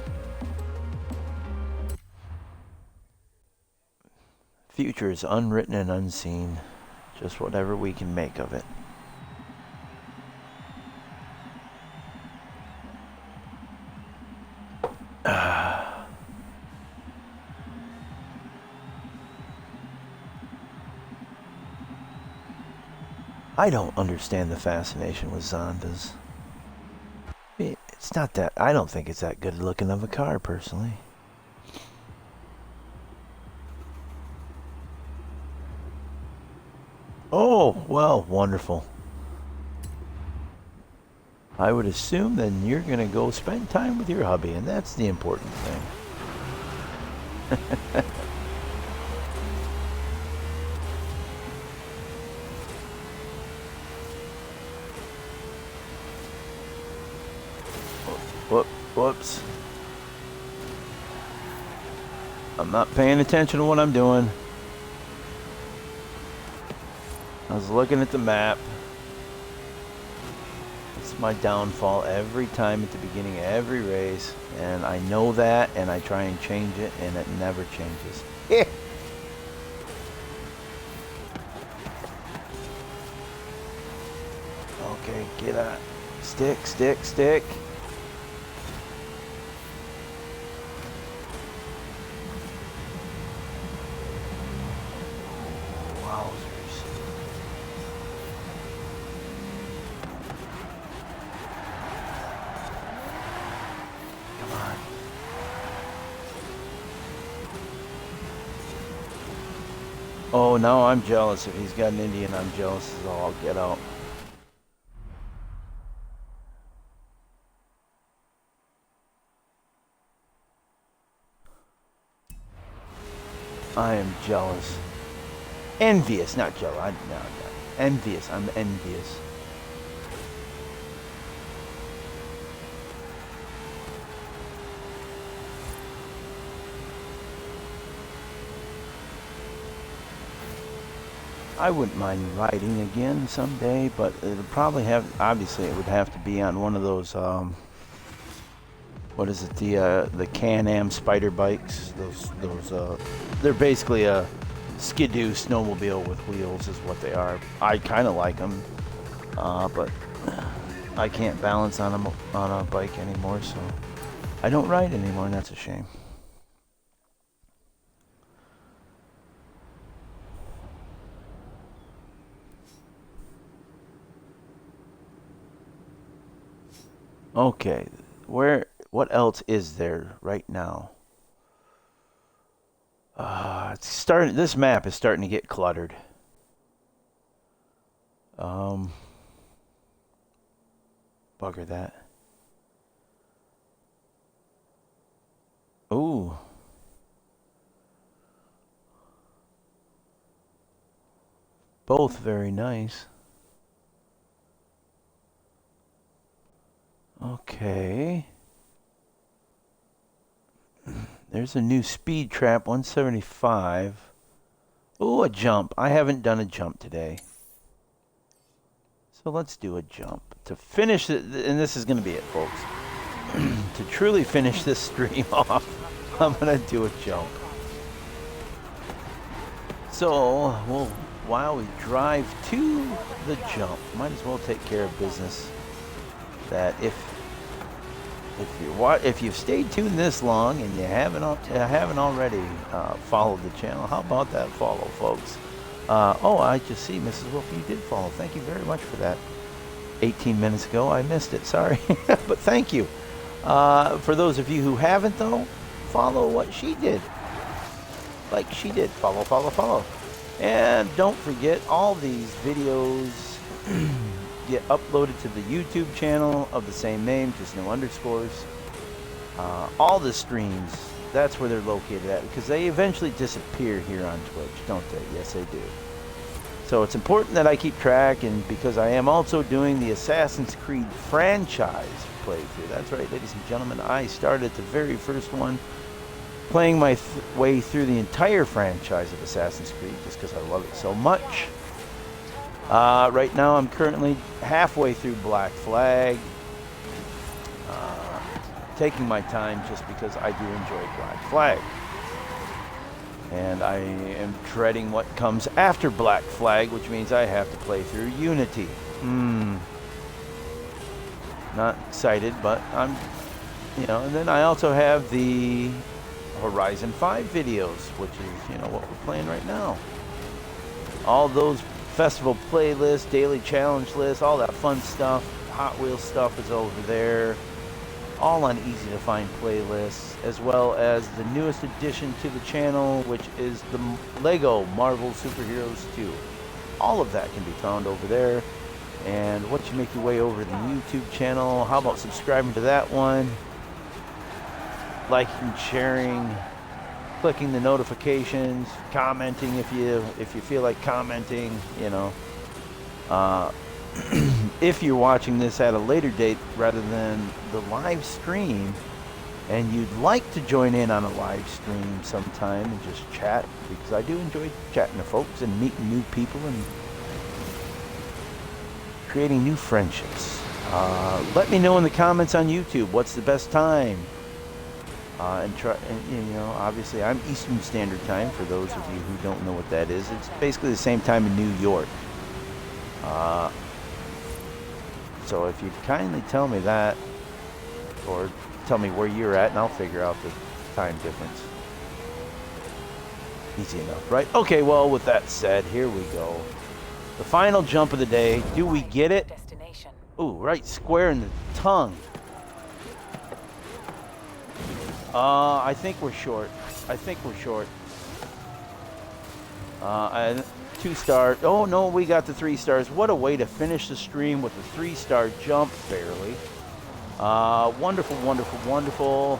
Future is unwritten and unseen. Just whatever we can make of it. I don't understand the fascination with Zondas. It's not that, I don't think it's that good looking of a car, personally. Oh, well, wonderful. I would assume then you're going to go spend time with your hubby, and that's the important thing. Whoops. I'm not paying attention to what I'm doing. I was looking at the map. It's my downfall every time at the beginning of every race. And I know that, and I try and change it, and it never changes. Okay, get out. Stick. Oh, now I'm jealous. If he's got an Indian, I'm jealous as all get out. I am jealous. Envious, not jealous. No. Envious. I'm envious. I wouldn't mind riding again someday, but it'll probably have, obviously it would have to be on one of those, what is it, the Can-Am spider bikes, those, they're basically a skidoo snowmobile with wheels is what they are. I kind of like them, but I can't balance on a bike anymore, so I don't ride anymore, and that's a shame. Okay, what else is there right now? This map is starting to get cluttered. Bugger that. Ooh. Both very nice. Okay. There's a new speed trap, 175. Ooh, a jump. I haven't done a jump today. So let's do a jump. To finish it, and this is going to be it, folks. To truly finish this stream off, I'm going to do a jump. So, while we drive to the jump, might as well take care of business. That if you've stayed tuned this long and you haven't already followed the channel, how about that follow, folks? Oh, I just see Mrs. Wolf, you did follow. Thank you very much for that. 18 minutes ago, I missed it. Sorry, but thank you. For those of you who haven't, though, follow what she did. Like she did. Follow, follow, follow. And don't forget, all these videos get uploaded to the YouTube channel of the same name, just no underscores. All the streams, that's where they're located at, because they eventually disappear here on Twitch, don't they? Yes, they do. So it's important that I keep track, and because I am also doing the Assassin's Creed franchise playthrough. That's right, ladies and gentlemen, I started the very first one, playing my way through the entire franchise of Assassin's Creed, just because I love it so much. Right now I'm currently halfway through Black Flag. Taking my time just because I do enjoy Black Flag. And I am dreading what comes after Black Flag, which means I have to play through Unity. Not excited, but I'm, and then I also have the Horizon 5 videos, which is, what we're playing right now. All those festival playlists, daily challenge lists, all that fun stuff, Hot Wheels stuff is over there. All on easy to find playlists, as well as the newest addition to the channel, which is the Lego Marvel Superheroes 2. All of that can be found over there. And once you make your way over to the YouTube channel, how about subscribing to that one, liking, sharing, clicking the notifications, commenting if you feel like commenting, if you're watching this at a later date rather than the live stream, and you'd like to join in on a live stream sometime and just chat, because I do enjoy chatting to folks and meeting new people and creating new friendships. Let me know in the comments on YouTube what's the best time. Obviously I'm Eastern Standard Time, for those of you who don't know what that is. It's basically the same time in New York. So if you'd kindly tell me that, or tell me where you're at, and I'll figure out the time difference. Easy enough, right? Okay, well, with that said, here we go. The final jump of the day. Do we get it? Ooh, right square in the tongue. I think we're short. And 2 stars. Oh no, we got the 3 stars. What a way to finish the stream with a 3-star jump, barely. Wonderful, wonderful, wonderful.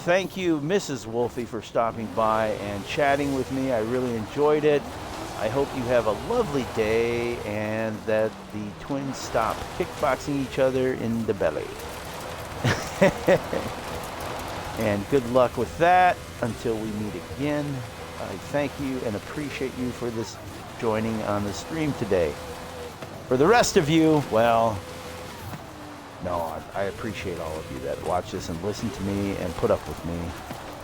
Thank you, Mrs. Wolfie, for stopping by and chatting with me. I really enjoyed it. I hope you have a lovely day, and that the twins stop kickboxing each other in the belly. And good luck with that until we meet again. I thank you and appreciate you for this joining on the stream today. For the rest of you, well, no, I appreciate all of you that watch this and listen to me and put up with me.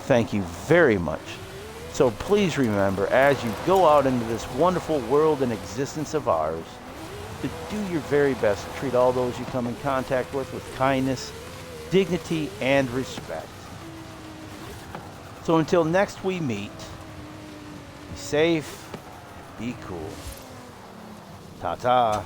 Thank you very much. So please remember, as you go out into this wonderful world and existence of ours, to do your very best to treat all those you come in contact with kindness, dignity, and respect. So until next we meet, be safe, be cool. Ta-ta.